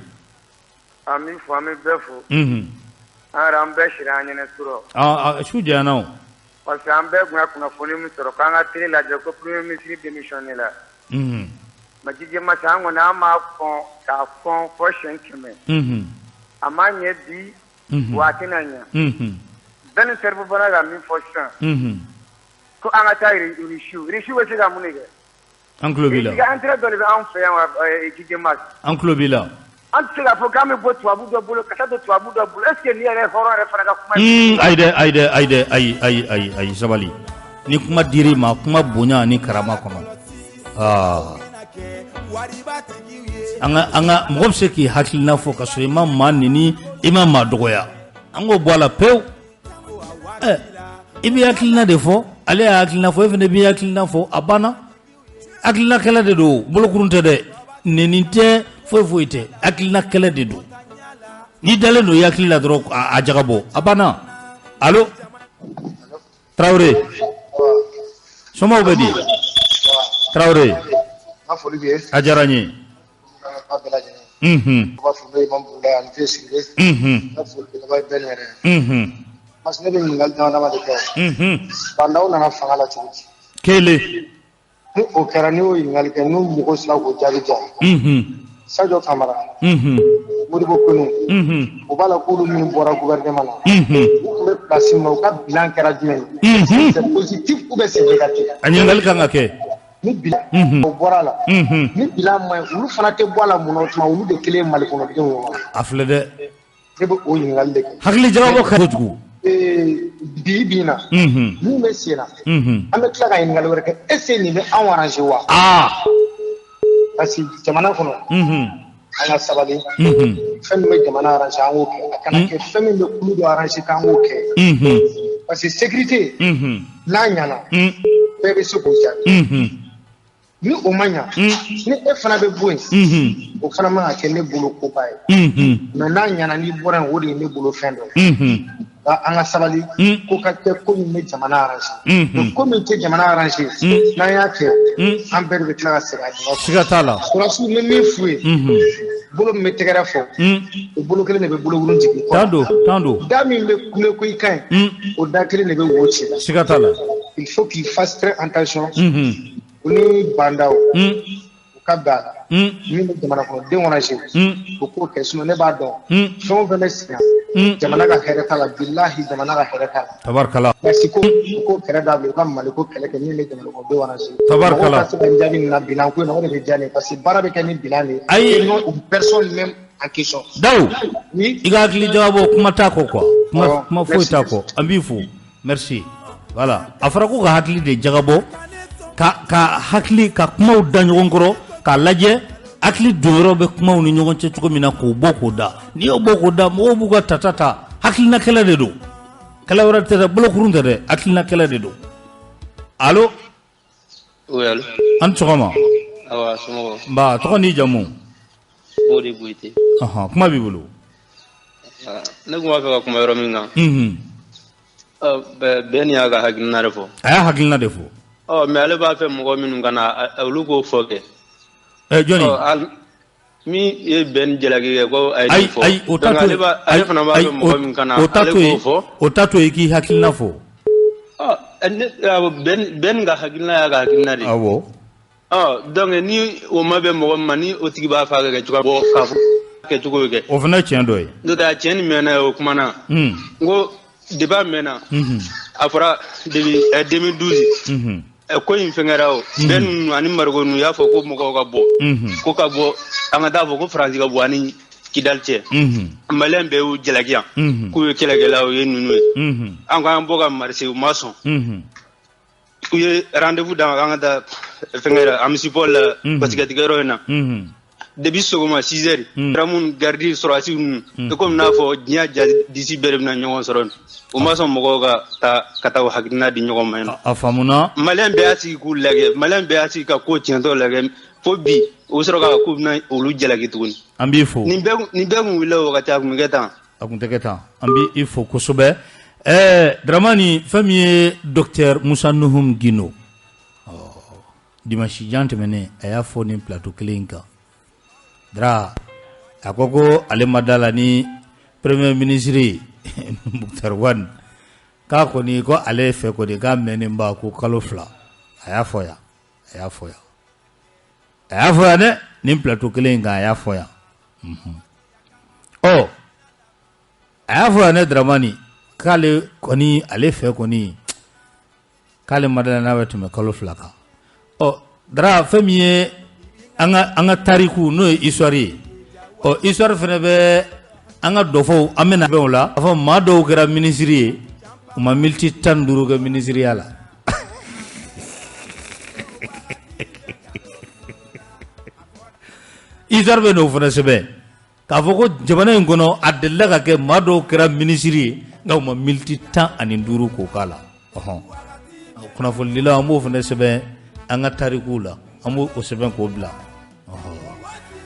an b'i fo an bɛ bɛɛ fo an yɛrɛ an bɛɛ sira an ɲɛnɛ surɔ su janyana o parce que an bɛɛ tun ka kunnafoni min sɔrɔ k'an ka télé lajɛ ko premier ministre démissionné la mais Jiji Masi an kɔni an m'a fɔn k'a fɔn fɔ siɲɛ 100 a ma ɲɛ bi wa a tɛna ɲɛ bɛɛ ni serbe fana ka min fɔ sisan ko an ka taa Russie bɛ se ka mun de kɛ an tulo b'i la intérêt dɔ de bɛ anw fɛ yan wa Jiji Masi an tulo b'i la an tɛ se k'a fɔ k'an bɛ bɔ tubabu dɔ bolo ka taa don tubabu dɔ bolo est ce que ni yɛrɛ hɔrɔn yɛrɛ fana ka kuma ayi sabali ni kuma dir'i ma kuma bonya ni karama kɔnɔ an ka mɔgɔ bɛ se k'i hakilina fɔ ka sɔrɔ i ma maa nini i ma maa dɔgɔya an k'o bɔ a la pewu i bɛ hakilina de fɔ ale y'a hakilina fɔ e fana b'i hakilina fɔ a banna hakilina kɛlɛ de don bolokurun tɛ dɛ nɛni tɛ foyi tɛ hakilina kɛlɛ de don n'i dalen don i hakili la dɔrɔn a jagabɔ a banna allo Traoré somɔgɔw bɛ di Traoré a diyara n ye Parce que ne bɛ ɲininkali dama dama de kɛ bandaw nana fanga la cogo di kelen ni o kɛra ni o ɲininkali kɛ n'o mɔgɔ sera k'o jaabi diya Sadio Kamara Modibo Konu o b'a la k'olu min bɔra gouvernement na u tun bɛ place min na u ka bilan kɛra jumɛn ye c'est positif ou bien c'est négatif a ɲininkali kan ka kɛ ni bilan o bɔra la ni bilan ma ɲi olu fana tɛ bɔ a la mun na o tuma olu de kelen ye Mali kɔnɔdenw ye a filɛ dɛ ne bɛ o ɲininkali de kɛ hakili jagabɔ ka kojugu bi na min bɛ sen na an bɛ tila ka ɲininkali wɛrɛ kɛ est ce que nin bɛ anw arranger wa parce que jamana kɔnɔ an ka sabali fɛn min bɛ jamana arranger an k'o kɛ a kana kɛ fɛn min bɛ kulu dɔ arranger k'an k'o kɛ parce que sécurité n'a ɲana bɛɛ bɛ se k'o jaabi ni o ma ɲa ni e fana bɛ bɔ yen o fana man ka kɛ ne bolo koba ye mais n'a ɲana n'i bɔra yen o de ye ne bolo fɛn dɔ ye an ka sabali ko ka kɛ ko min bɛ jamana arranger ko min tɛ jamana arranger n'an y'a kɛ an bɛɛ de bɛ tila ka segin a ɲɔgɔn siga t'a la sɔrɔsiw bɛ min f'u ye bolo min bɛ tɛgɛrɛ fɔ o bolo kelen de bɛ bolo wolon jigin tan don da min bɛ kule ko i ka ɲi o da kelen de bɛ wo ci la siga t'a la il faut qu'il fasse très attention u ni bandaw u ka bɛn a la min bɛ jamana kɔnɔdenw arranger o k'o kɛ sinon ne b'a dɔn fɛn o fɛn bɛ sen na jamana ka hɛrɛ t'a la bilahi jamana ka hɛrɛ t'a la tabarikala merci ko kɛlɛ dabila u ka Mali ko kɛlɛ kɛ min bɛ jamana kɔnɔdenw arranger tabarikala mɔgɔw ka se ka n jaabi nin na bilan ko in na o de bɛ diya ne ye parce que baara bɛ kɛ ni bilan de ye et non une personne même en question Dawu i ka hakili jagabɔ kuma t'a kɔ quoi kuma foyi t'a kɔ an b'i fo merci voilà a fɔra ko ka hakili de jagabɔ ka hakili ka kumaw da ɲɔgɔn kɔrɔ k'a lajɛ hakili donyɔrɔ bɛ kumaw ni ɲɔgɔn cɛ cogo min na k'o bɔ k'o da n'i y'o bɔ k'o da mɔgɔw b'u ka ta hakilina kɛlɛ de don kɛlɛ wɛrɛ tɛ dɛ bolokurun tɛ dɛ hakilina kɛlɛ de don allo oui allo an ni sɔgɔma awa somɔgɔw nba tɔgɔ n'i jamu Modi Buite kuma b'i bolo ne tun b'a fɛ ka kuma yɔrɔ min kan bɛɛ ni y'a ka hakilina de fɔ a y'a hakilina de fɔ mais ale b'a fɛ mɔgɔ minnu ka na olu k'o fɔ kɛ jɔnni min ye bɛn jalaki kɛ ko a ye nin fɔ ayi o t'a to ale fana b'a fɛ mɔgɔ min ka na ale k'o fɔ o t'a to i k'i hakilina fɔ bɛn ka hakilina y'a ka hakilina de awɔ donc ni o ma bɛ mɔgɔ min ma ni o tigi b'a fɔ a ka kɛ cogoya bɔ k'a fɔ kɛcogo bɛ kɛ o fana ye tiɲɛ dɔ ye n'o tɛ a tiɲɛ nin mɛnna o kuma na n ko depuis a mɛnna a fɔra depuis 2012 ko in fɛngɛra o bɛn ninnu ani marigo ninnu y'a fɔ ko mɔgɔw ka bɔ ko ka bɔ an ka taa fɔ ko faransi ka bɔ ani Kidali cɛ maliyɛn bɛɛ y'u jalaki yan k'u ye kɛlɛkɛlaw o ye ninnu ye an k'an bɔ ka marise u ma sɔn u ye rendez-vous d'an kan ka taa fɛngɛra Amisipɔli la basikɛtikɛyɔrɔ in na depuis sɔgɔma 6 heures ramun gardi sɔrɔsiw ninnu komi n'a fɔ diɲɛ disi bɛɛ de bɛna ɲɔgɔn sɔrɔ o ma sɔn mɔgɔw ka taa o hakilina di ɲɔgɔn ma yen a faamuna maliyɛn bɛɛ y'a sigi k'u lajɛ maliyɛn bɛɛ y'a sigi ka ko tiɲɛtɔ lajɛ fo bi o sɔrɔ ka ko bɛna olu jalaki tuguni an b'i fo nin bɛɛ kun wulila o wagati a kun bɛ kɛ tan a kun tɛ kɛ tan an b'i fo kosɛbɛ Dramani fɛn min ye docteur Musa Nuhum Gino dimanche jan tɛmɛnen a y'a fɔ nin plateau kelen in kan Dra a ko ale ma da la ni premier ministre Muktar Wan k'a kɔni ko ale fɛ kɔni k'a mɛnnen ba ko kalo 2 a y'a fɔ yan dɛ nin plateau kelen in kan a y'a fɔ yan a y'a fɔ yan ne Dramani k'ale kɔni ale fɛ kɔni k'ale ma da la n'a bɛ tɛmɛ kalo 2 kan Dra fɛn min ye an ka tariku n'o ye histoire ye histoire fana bɛ an ka dɔfɔw an bɛna bɛn o la a fɔ maa dɔw kɛra ministre ye u ma miniti 15 kɛ ministeriya la histoire bɛ n'o fana sɛbɛn k'a fɔ ko jamana in kɔnɔ a delila ka kɛ maa dɔw kɛra ministre ye nka u ma miniti 15 k'o k'a la kunnafonidilaw an b'o fana sɛbɛn an ka tarikuw la an b'o sɛbɛn k'o bila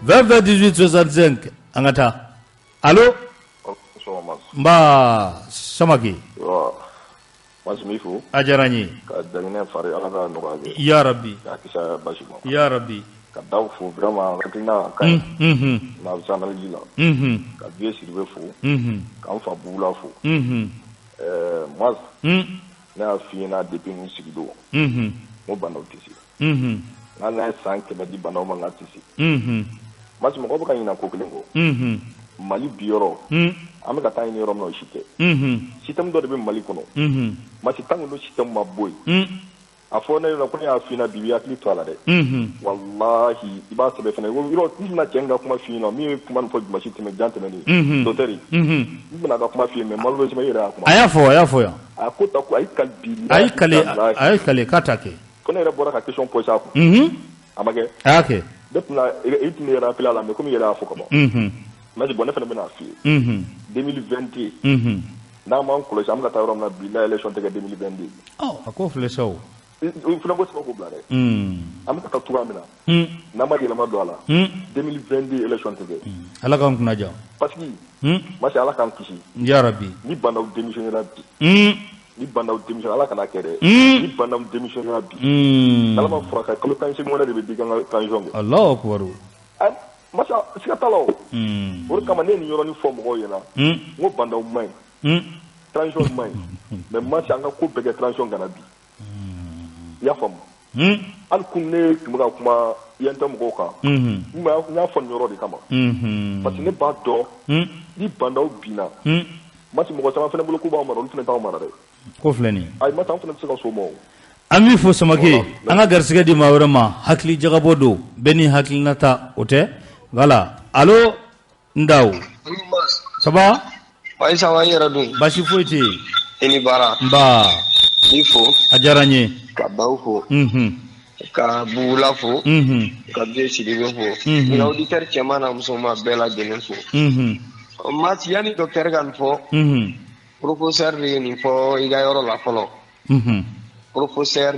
20 18 65 an ka taa allo nba Samake a diyara n ye ya rabbi ya rabbi ka daw fo vraiment hakilina ka ɲi n'a bɛ se analyse la ka Vieux Sidibé fo k'an fa Bugula fo moi ne y'a f'i ɲɛna depuis n sigi don n ko banaw tɛ se Ngana san kɛmɛ di banaw ma ngatisi masi mɔgɔ bɛ ka ɲina ko kelen ko Mali bi yɔrɔ an bɛ ka taa ɲini yɔrɔ min na o si tɛ système dɔ de bɛ Mali kɔnɔ masi tant que no système ma bɔ yen a fɔ ne ɲɛna ko ne y'a f'i ɲɛna bi i hakili to a la dɛ wallahi i b'a sɛbɛn fɛnɛ yɔrɔ n bɛna cɛ in ka kuma f'i ɲɛna min ye kuma nin fɔ dimanche tɛmɛ jan tɛmɛnen docteur n bɛna ka kuma f'i ye mais malheureusement i yɛrɛ y'a kuma a y'a fɔ yan a ko ta ko a y'i kale k'a ta kɛ ko ne yɛrɛ bɔra ka question poser a kun a ma kɛ a y'a kɛ ne tɛna i tɛna yɛrɛ appeler a la mais comme i yɛrɛ y'a fɔ ka ban mais bon ne fɛnɛ bɛna f'i ye 2022 n'a m'an kɔlɔsi an bɛ ka taa yɔrɔ min na bi la élection tɛ kɛ 2022 a ko filɛ sa o fana ko sɛbɛn ko bila dɛ an bɛ ka taa cogoya min na n'an ma yɛlɛma don a la 2022 élection tɛ kɛ ala k'an kunna ja parce que masi ala k'an kisi ya rabbi ni bandaw démissionnera bi ni bandaw démissionné ala kana kɛ dɛ ni bandaw démissionnera bi ala ma fura ka kalo 15 wɛrɛ de bɛ di kan kanjon kɛ Allahu akbar masi sika t'a la o o de kama ne ye nin yɔrɔnin fɔ mɔgɔw ɲɛna n ko bandaw man ɲi transition man ɲi mais masi an ka ko bɛɛ kɛ transition kana bi i y'a faamu hali kun ne tun bɛ ka kuma yan tɛ mɔgɔw kan n y'a fɔ nin yɔrɔ de kama parce que ne b'a dɔn ni bandaw binna masi mɔgɔ caman fana bolo k'u b'aw mara olu fana t'aw mara dɛ ko filɛ nin ayi masi an fana bɛ se ka so ma o an b'i fo Samake an ka garisɛgɛ di maa wɛrɛ ma hakili jagabɔ don bɛɛ ni hakilinata o tɛ voilà allo Ndaw ça va Ayi ça va n yɛrɛ dun basi foyi tɛ yen i ni baara nba n'i fo a diyara n ye ka Baw fo ka Bugula fo ka Biye Sidibe fo ni auditeur cɛman na musoman bɛɛ lajɛlen fo Mati yanni docteur ka nin fɔ professeur de ye nin fɔ i ka yɔrɔ la fɔlɔ professeur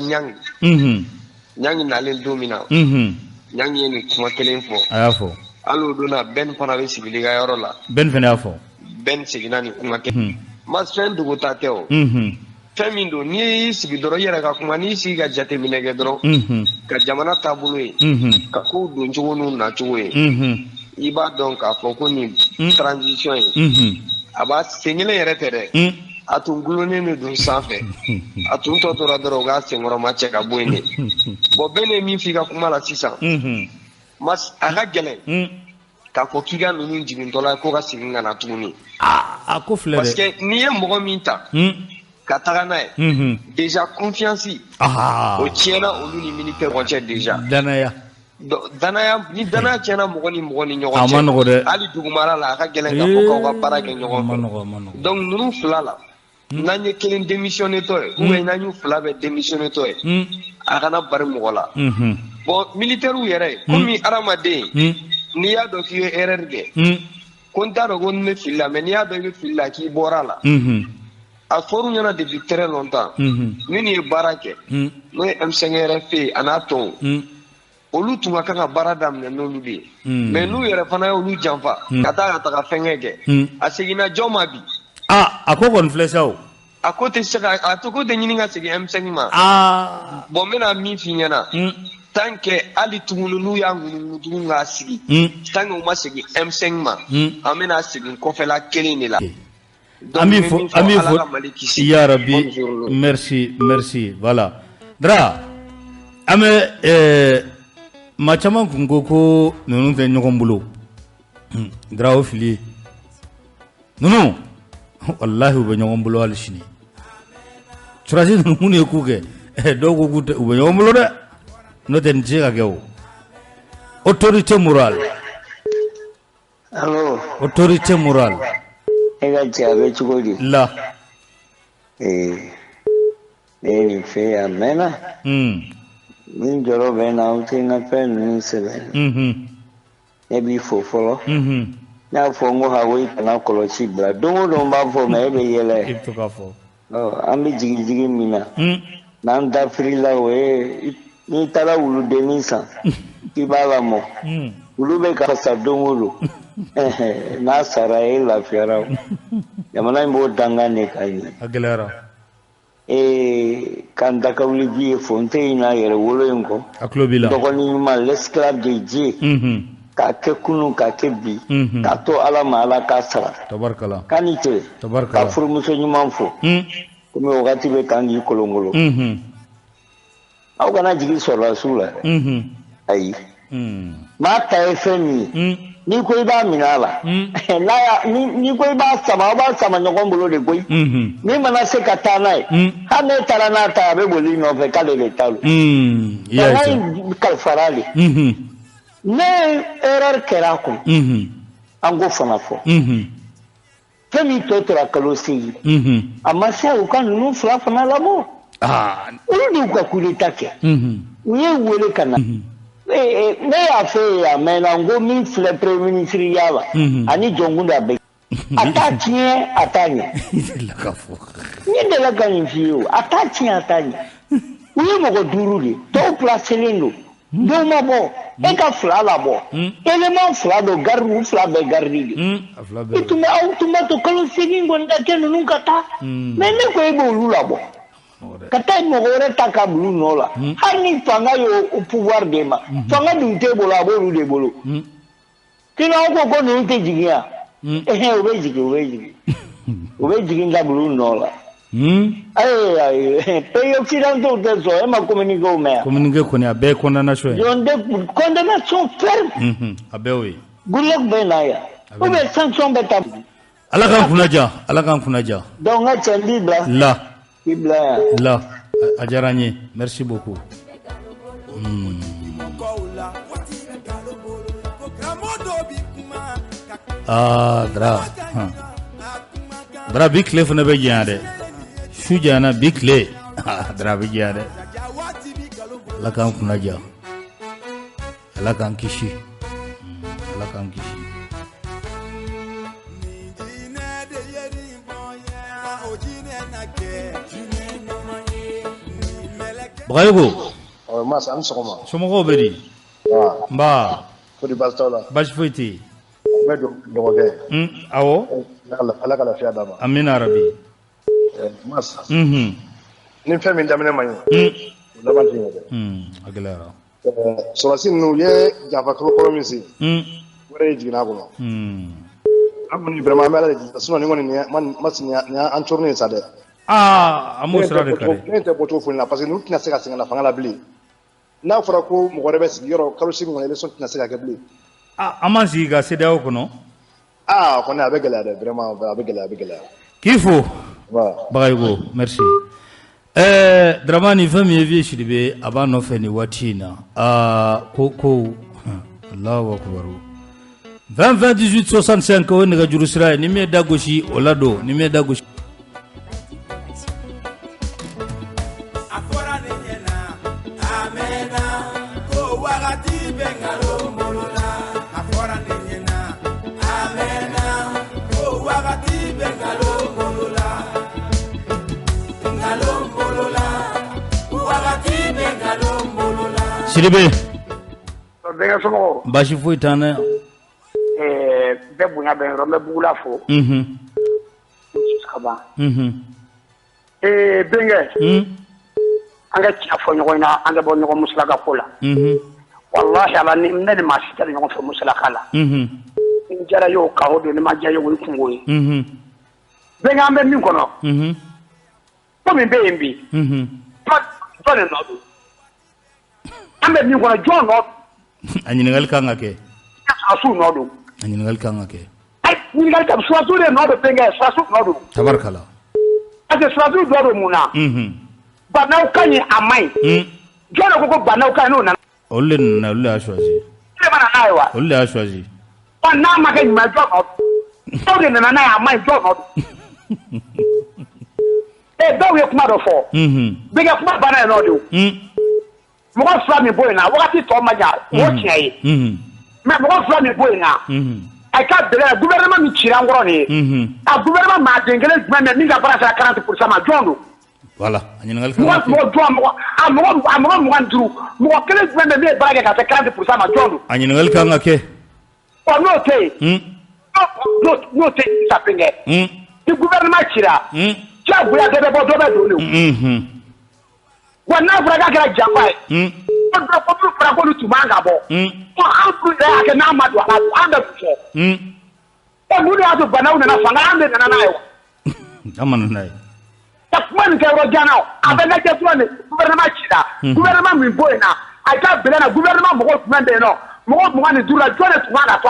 Ɲangi nalen don min na Ɲangi ye nin kuma kelen fɔ a y'a fɔ hali o donna Ben fana bɛ sigi i ka yɔrɔ la Ben fana y'a fɔ Ben seginna nin kuma kelen Mati fɛn dogo ta tɛ o fɛn min don n'i y'i sigi dɔrɔn i yɛrɛ ka kuma n'i sigi ka jateminɛ kɛ dɔrɔn ka jamana taabolo ye ka kow don cogo n'u nacogo ye i b'a dɔn k'a fɔ ko nin transition ye a b'a sen kelen yɛrɛ tɛ dɛ a tun gulonnen de don sanfɛ a tun tɔ tora dɔrɔn u k'a senkɔrɔma cɛ ka bɔ yen de bon bɛɛ ne min f'i ka kuma la sisan a ka gɛlɛn k'a fɔ k'i ka ninnu jigintɔla ye ko ka segin ka na tuguni a ko filɛ dɛ parce que n'i ye mɔgɔ min ta ka taga n'a ye déjà confiance o tiɲɛna olu ni militaire ɲɔgɔn cɛ déjà danaya ni danaya tiɲɛna mɔgɔ ni mɔgɔ ni ɲɔgɔn cɛ a ma nɔgɔ dɛ hali dugumara la a ka gɛlɛn k'a fɔ k'aw ka baara kɛ ɲɔgɔn fɛ donc ninnu fila la n'an ye kelen démissionné tɔ ye ou bien n'an y'u fila bɛɛ démissionné tɔ ye a kana bari mɔgɔ la bon militaire yɛrɛ komi hadamaden n'i y'a dɔn k'i ye erreur kɛ ko n t'a dɔn ko n bɛ fili la mais n'i y'a dɔn i bɛ fili la k'i bɔra la a fɔr'u ɲɛna depuis très longtemps minnu ye baara kɛ n'o ye M5RFP ye a n'a tɔnw olu tun ka kan ka baara daminɛ n'olu de ye mais n'u yɛrɛ fana ye olu janfa ka taa ka taga fɛnkɛ kɛ a seginna jɔn ma bi a ko kɔni filɛ sa o a ko tɛ se ka a to ko tɛ ɲini ka segin M5 ma bon n bɛna min f'i ɲɛna tant que hali tuguni n'u y'a ŋunuŋunu tugun k'a sigi tant que u ma segin M5 ma an bɛna segin kɔfɛla kelen de la an b'i fo ya Rabbi merci voilà Dra an bɛ maa caman kun ko ninnu tɛ ɲɔgɔn bolo Dra o fili ninnu wallahi u bɛ ɲɔgɔn bolo hali sini surasi ninnu mun ye k'u kɛ dɔw ko k'u bɛ ɲɔgɔn bolo dɛ n'o tɛ nin tɛ se ka kɛ o autorité morale allo autorité morale e ka cɛ a bɛ cogo di la ne ye nin fɛ ye a mɛnna min jɔrɔ bɛ n na aw tɛ n ka fɛn ninnu sɛbɛn ne b'i fo fɔlɔ n y'a fɔ n ko hawo i kana kɔlɔsi bila don o don n b'a fɔ mɛ e bɛ yɛlɛ an bɛ jigin min na n'an dafirila o ye n'i taara wuludennin san k'i b'a lamɔ olu bɛ ka sa don o don n'a sara e lafiyara jamana in b'o dangan de ka ɲɛ a gɛlɛyara k'an dakawuli ji ye fo n tɛ ɲinɛ a yɛrɛ wolo in kɔ a tulo b'i la dɔgɔnin ɲuman l'esclave de Dieu k'a kɛ kunun k'a kɛ bi k'a to ala ma ala k'a sara tabarikala k'a ni ce ka furumuso ɲuman fo komi wagati bɛ k'an k'i kolongolo au kana jigi sɔrɔ sula ayi ma ta fɛn min ni ko iba minala ni ko iba sama ɲɔgɔn bolo de koyi ni mana se ka taa n'a ye hali ne taara n'a ta a bɛ boli nɔfɛ k'ale de ta lo fanga kalifara le ne erreur kɛra kun an ko fana fɔ fɛn min tɔ tora kalo 8 a ma se u ka ninnu 2 fana labɔ olu de y'u ka coup d'état kɛ u ye wele ka na ne y'a fɛ yan mɛnna n ko min filɛ premier ministre ya la ani jɔnkun da bɛ a t'a tiɲɛ a t'a ɲɛ ne delila ka nin f'i ye o a t'a tiɲɛ a t'a ɲɛ u ye mɔgɔ 5 de tɔw placelen don dɔw ma bɔ e ka 2 labɔ élément 2 don garde 2 bɛɛ garde de aw tun b'a to kalo 8 kɔni ka kɛ ninnu ka taa mais ne ko e b'olu labɔ ka taa mɔgɔ wɛrɛ ta ka bulu nɔ la hali ni fanga y'o pouvoir de ma fanga dun t'e bolo a b'olu de bolo sinon aw ko ninnu tɛ jigin yan o bɛ jigin u bɛ jigin ka bulu nɔ la ayi pays occidentaux tɛ sɔn e ma communiqué o mɛn yan communiqué kɔni a bɛɛ ye condamnation ye condamnation ferme a bɛɛ y'o ye Goodluck bɛ na yan ou bien sanction bɛ ta ala k'an kunna ja donc n ka cɛ n b'i bila La, a diyara n ye, merci beaucoup. Dra bi tile fana bɛ janya dɛ, su janyana bi tile, dra bɛ janya dɛ. Ala k'an kunna ja, ala k'an kisi, ala k'an kisi. Bagayoko Mas an sɔgɔma somɔgɔw bɛ di nba fodi baasi t'aw la baasi foyi tɛ yen n bɛ dɔgɔkɛ awɔ ala ka lafiya d'a ma amina rabi Mas ni fɛn min daminɛ man ɲi o laban tɛ ɲɛ dɛ a gɛlɛyara sɔrɔsi ninnu u ye janfa kɔrɔ min se wɛrɛ ye jiginna kɔnɔ an kɔni vraiment an bɛ ala de jigin sinon ni kɔni nin y'an cɔrɔnin ye sa dɛ an m'o sira de kare ne tɛ bɔ cogo foli la parce que n'u tɛna se ka sɛgɛn na fanga la bilen n'a fɔra ko mɔgɔ wɛrɛ bɛ sigi yɔrɔ kalo 8 kɔnɔ élection tɛna se ka kɛ bilen an m'an sigi ka CEDEAO kɔnɔ kɔni a bɛ gɛlɛya dɛ vraiment a bɛ gɛlɛya k'i fo Bagayoko merci Dramani fɛn min ye Vieux Sidibé a b'a nɔfɛ nin waati in na ko Allahu akbar 20 18 65 o ye nɛgɛjuru sira ye ni min ye da gosi o ladon ni min ye da gosi Sidibé baasi foyi t'an na bɛɛ bonya bɛ yɔrɔ n bɛ Bugula fo ka ban Benkɛ an ka tiɲɛ fɔ ɲɔgɔn na an ka bɔ ɲɔgɔn musalaka ko la wallahi ala ne ni maa si tɛ ɲɔgɔn fɛ musalaka la n jara y'o kawo don ne ma diya ye o ye kungo ye Benkɛ an bɛ min kɔnɔ ko min bɛ yen bi jɔn de nɔ don an bɛ min kɔnɔ jɔn nɔ a ɲininkali kan ka kɛ sɔrɔsiw nɔ don a ɲininkali kan ka kɛ ɲininkali kan sɔrɔsiw de nɔ don Benkɛ sɔrɔsiw nɔ don tabarikala parce que sɔrɔsiw dɔ don mun na banaw ka ɲi a man ɲi jɔn de ko banaw ka ɲi n'o nana olu de nana olu de y'a choisi ne mana n'a ye wa olu de y'a choisi n'a ma kɛ ɲuman jɔn nɔ don dɔw de nana n'a ye a man ɲi jɔn nɔ don dɔw ye kuma dɔ fɔ Benkɛ kuma banna yen nɔ de mɔgɔ 2 min bɔ yen na wagati tɔ ma ɲa o tiɲɛ ye mais mɔgɔ 2 min bɔ yen na a ka bɛlɛ gouvernement min cira an kɔrɔ nin ye a gouvernement maa den kelen jumɛn bɛ min ka baara sera 40% ma jɔn don voilà a ɲininkali kan ka kɛ mɔgɔ 25 mɔgɔ kelen jumɛn bɛ min ye baara kɛ ka se 40% ma jɔn don a ɲininkali kan ka kɛ n'o tɛ yen n'o tɛ yen sa Benkɛ ni gouvernement cira diyagoya dɔ bɛ bɔ dɔ bɛ don de wa n'a fɔra k'a kɛra janfa ye ko min fɔra k'olu tun man ka bɔ ko an tun yɛrɛ y'a kɛ n'a ma don a la an bɛ fɔ mun de y'a to banaw nana fanga an de nana n'a ye wa an ma nana n'a ye Takman Garojano, Abenaka gouvernement Chida, gouvernement Mimboina, I got Belena, gouvernement Mandeno, more money to la journey to one at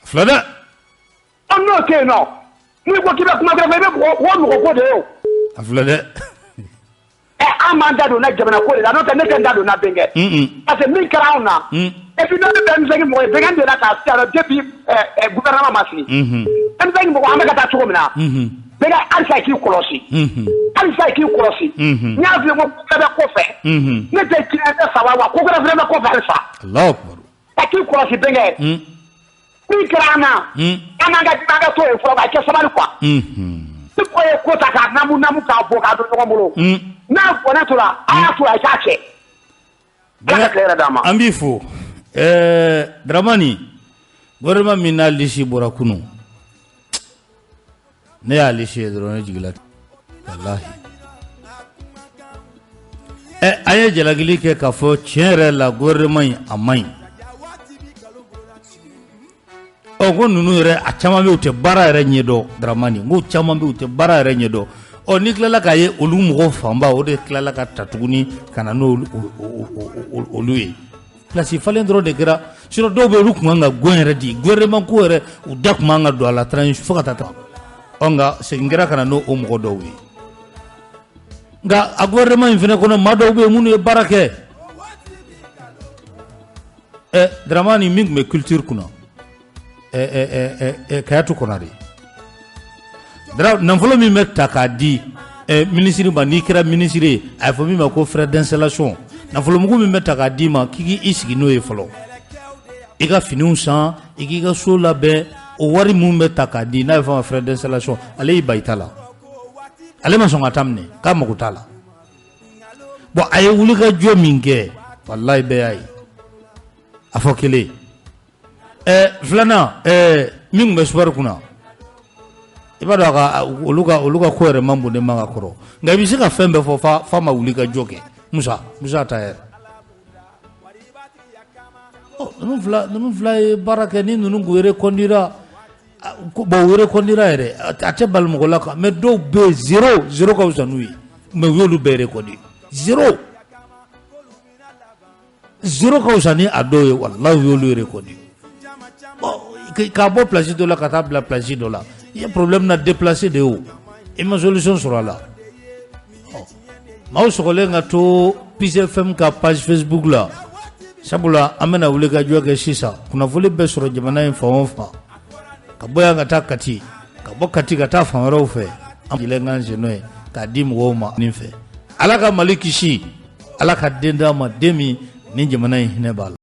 Flada. Oh, no, okay, no. We will give up one more. Flada. Amanda do not Jamana, I don't think that do not bring it. As a milk around now. If you don't then say more, began to that deputy gouvernement Massi. And then Mohammed at home now. They are anti-Q Colossi. Anti-Q Colossi. Now you want to have a coffee. Let the Sawa, who could have never coffee. Love. I keep Colossi bring it. Milk around now. And I got to for like a Samaruka. The boy quota Namuka Boka. Now for Natura, I have to attach it. Ambifu Dramani Gorma mina lishi borakunu ne ya lishi drone jigilat wallahi aye jalagili ke kafo chere la gorma amai ogo nunu re achama be ute bara re nyedo Dramani ngo chama be ute bara re nyedo o ni klala ka ye olu mo famba o de klala ka tatuguni kana no oluye place falen dro de gra sino do be lu kuma nga gwenre di gouvernement ko re u dak manga do la tranche fokata ta onga se ngira kana no o mo do wi nga a gouvernement fene kono mado be munu e barake Dramani ming me culture kuna kayatu konari dra nanfolo mi metta ka di ministre ba ni kira ministre ay fo mi ma ko frère d'installation nanfolo mugu mi metta ka di ma kiki isigi no e folo iga finiun san iga so labe o wari mu metta ka di na fa frère d'installation ale ibaitala ale ma songa tamne ka makutala bo ay wuli ka jo minge wallahi be ay afokele flana ming meswar kuna ibado ka oluka ko re mambu de manga koro nga bisi ka fembe fo fa ma wuli ka joke musa tayer nunu vla baraka ni nunu gwere kondira bo were kondira ere ate bal mo la ka me do be 0 ka usanui me wolu be rekondi 0 ka usani adoye wallahi wolu rekondi ka bo place de la ka ta bla place de la il y a un problème na déplacer de haut et ma solution sera là ma usokole ngato PCFM ka page Facebook la sabula amena ulega jwa ke sisa kuna vule be soro jamana infa ka boya ngata kati ka bokati ka ta fa rofe amile nganje noe ka dim woma nife alaka malikishi alaka denda ma demi ni jamana hinebal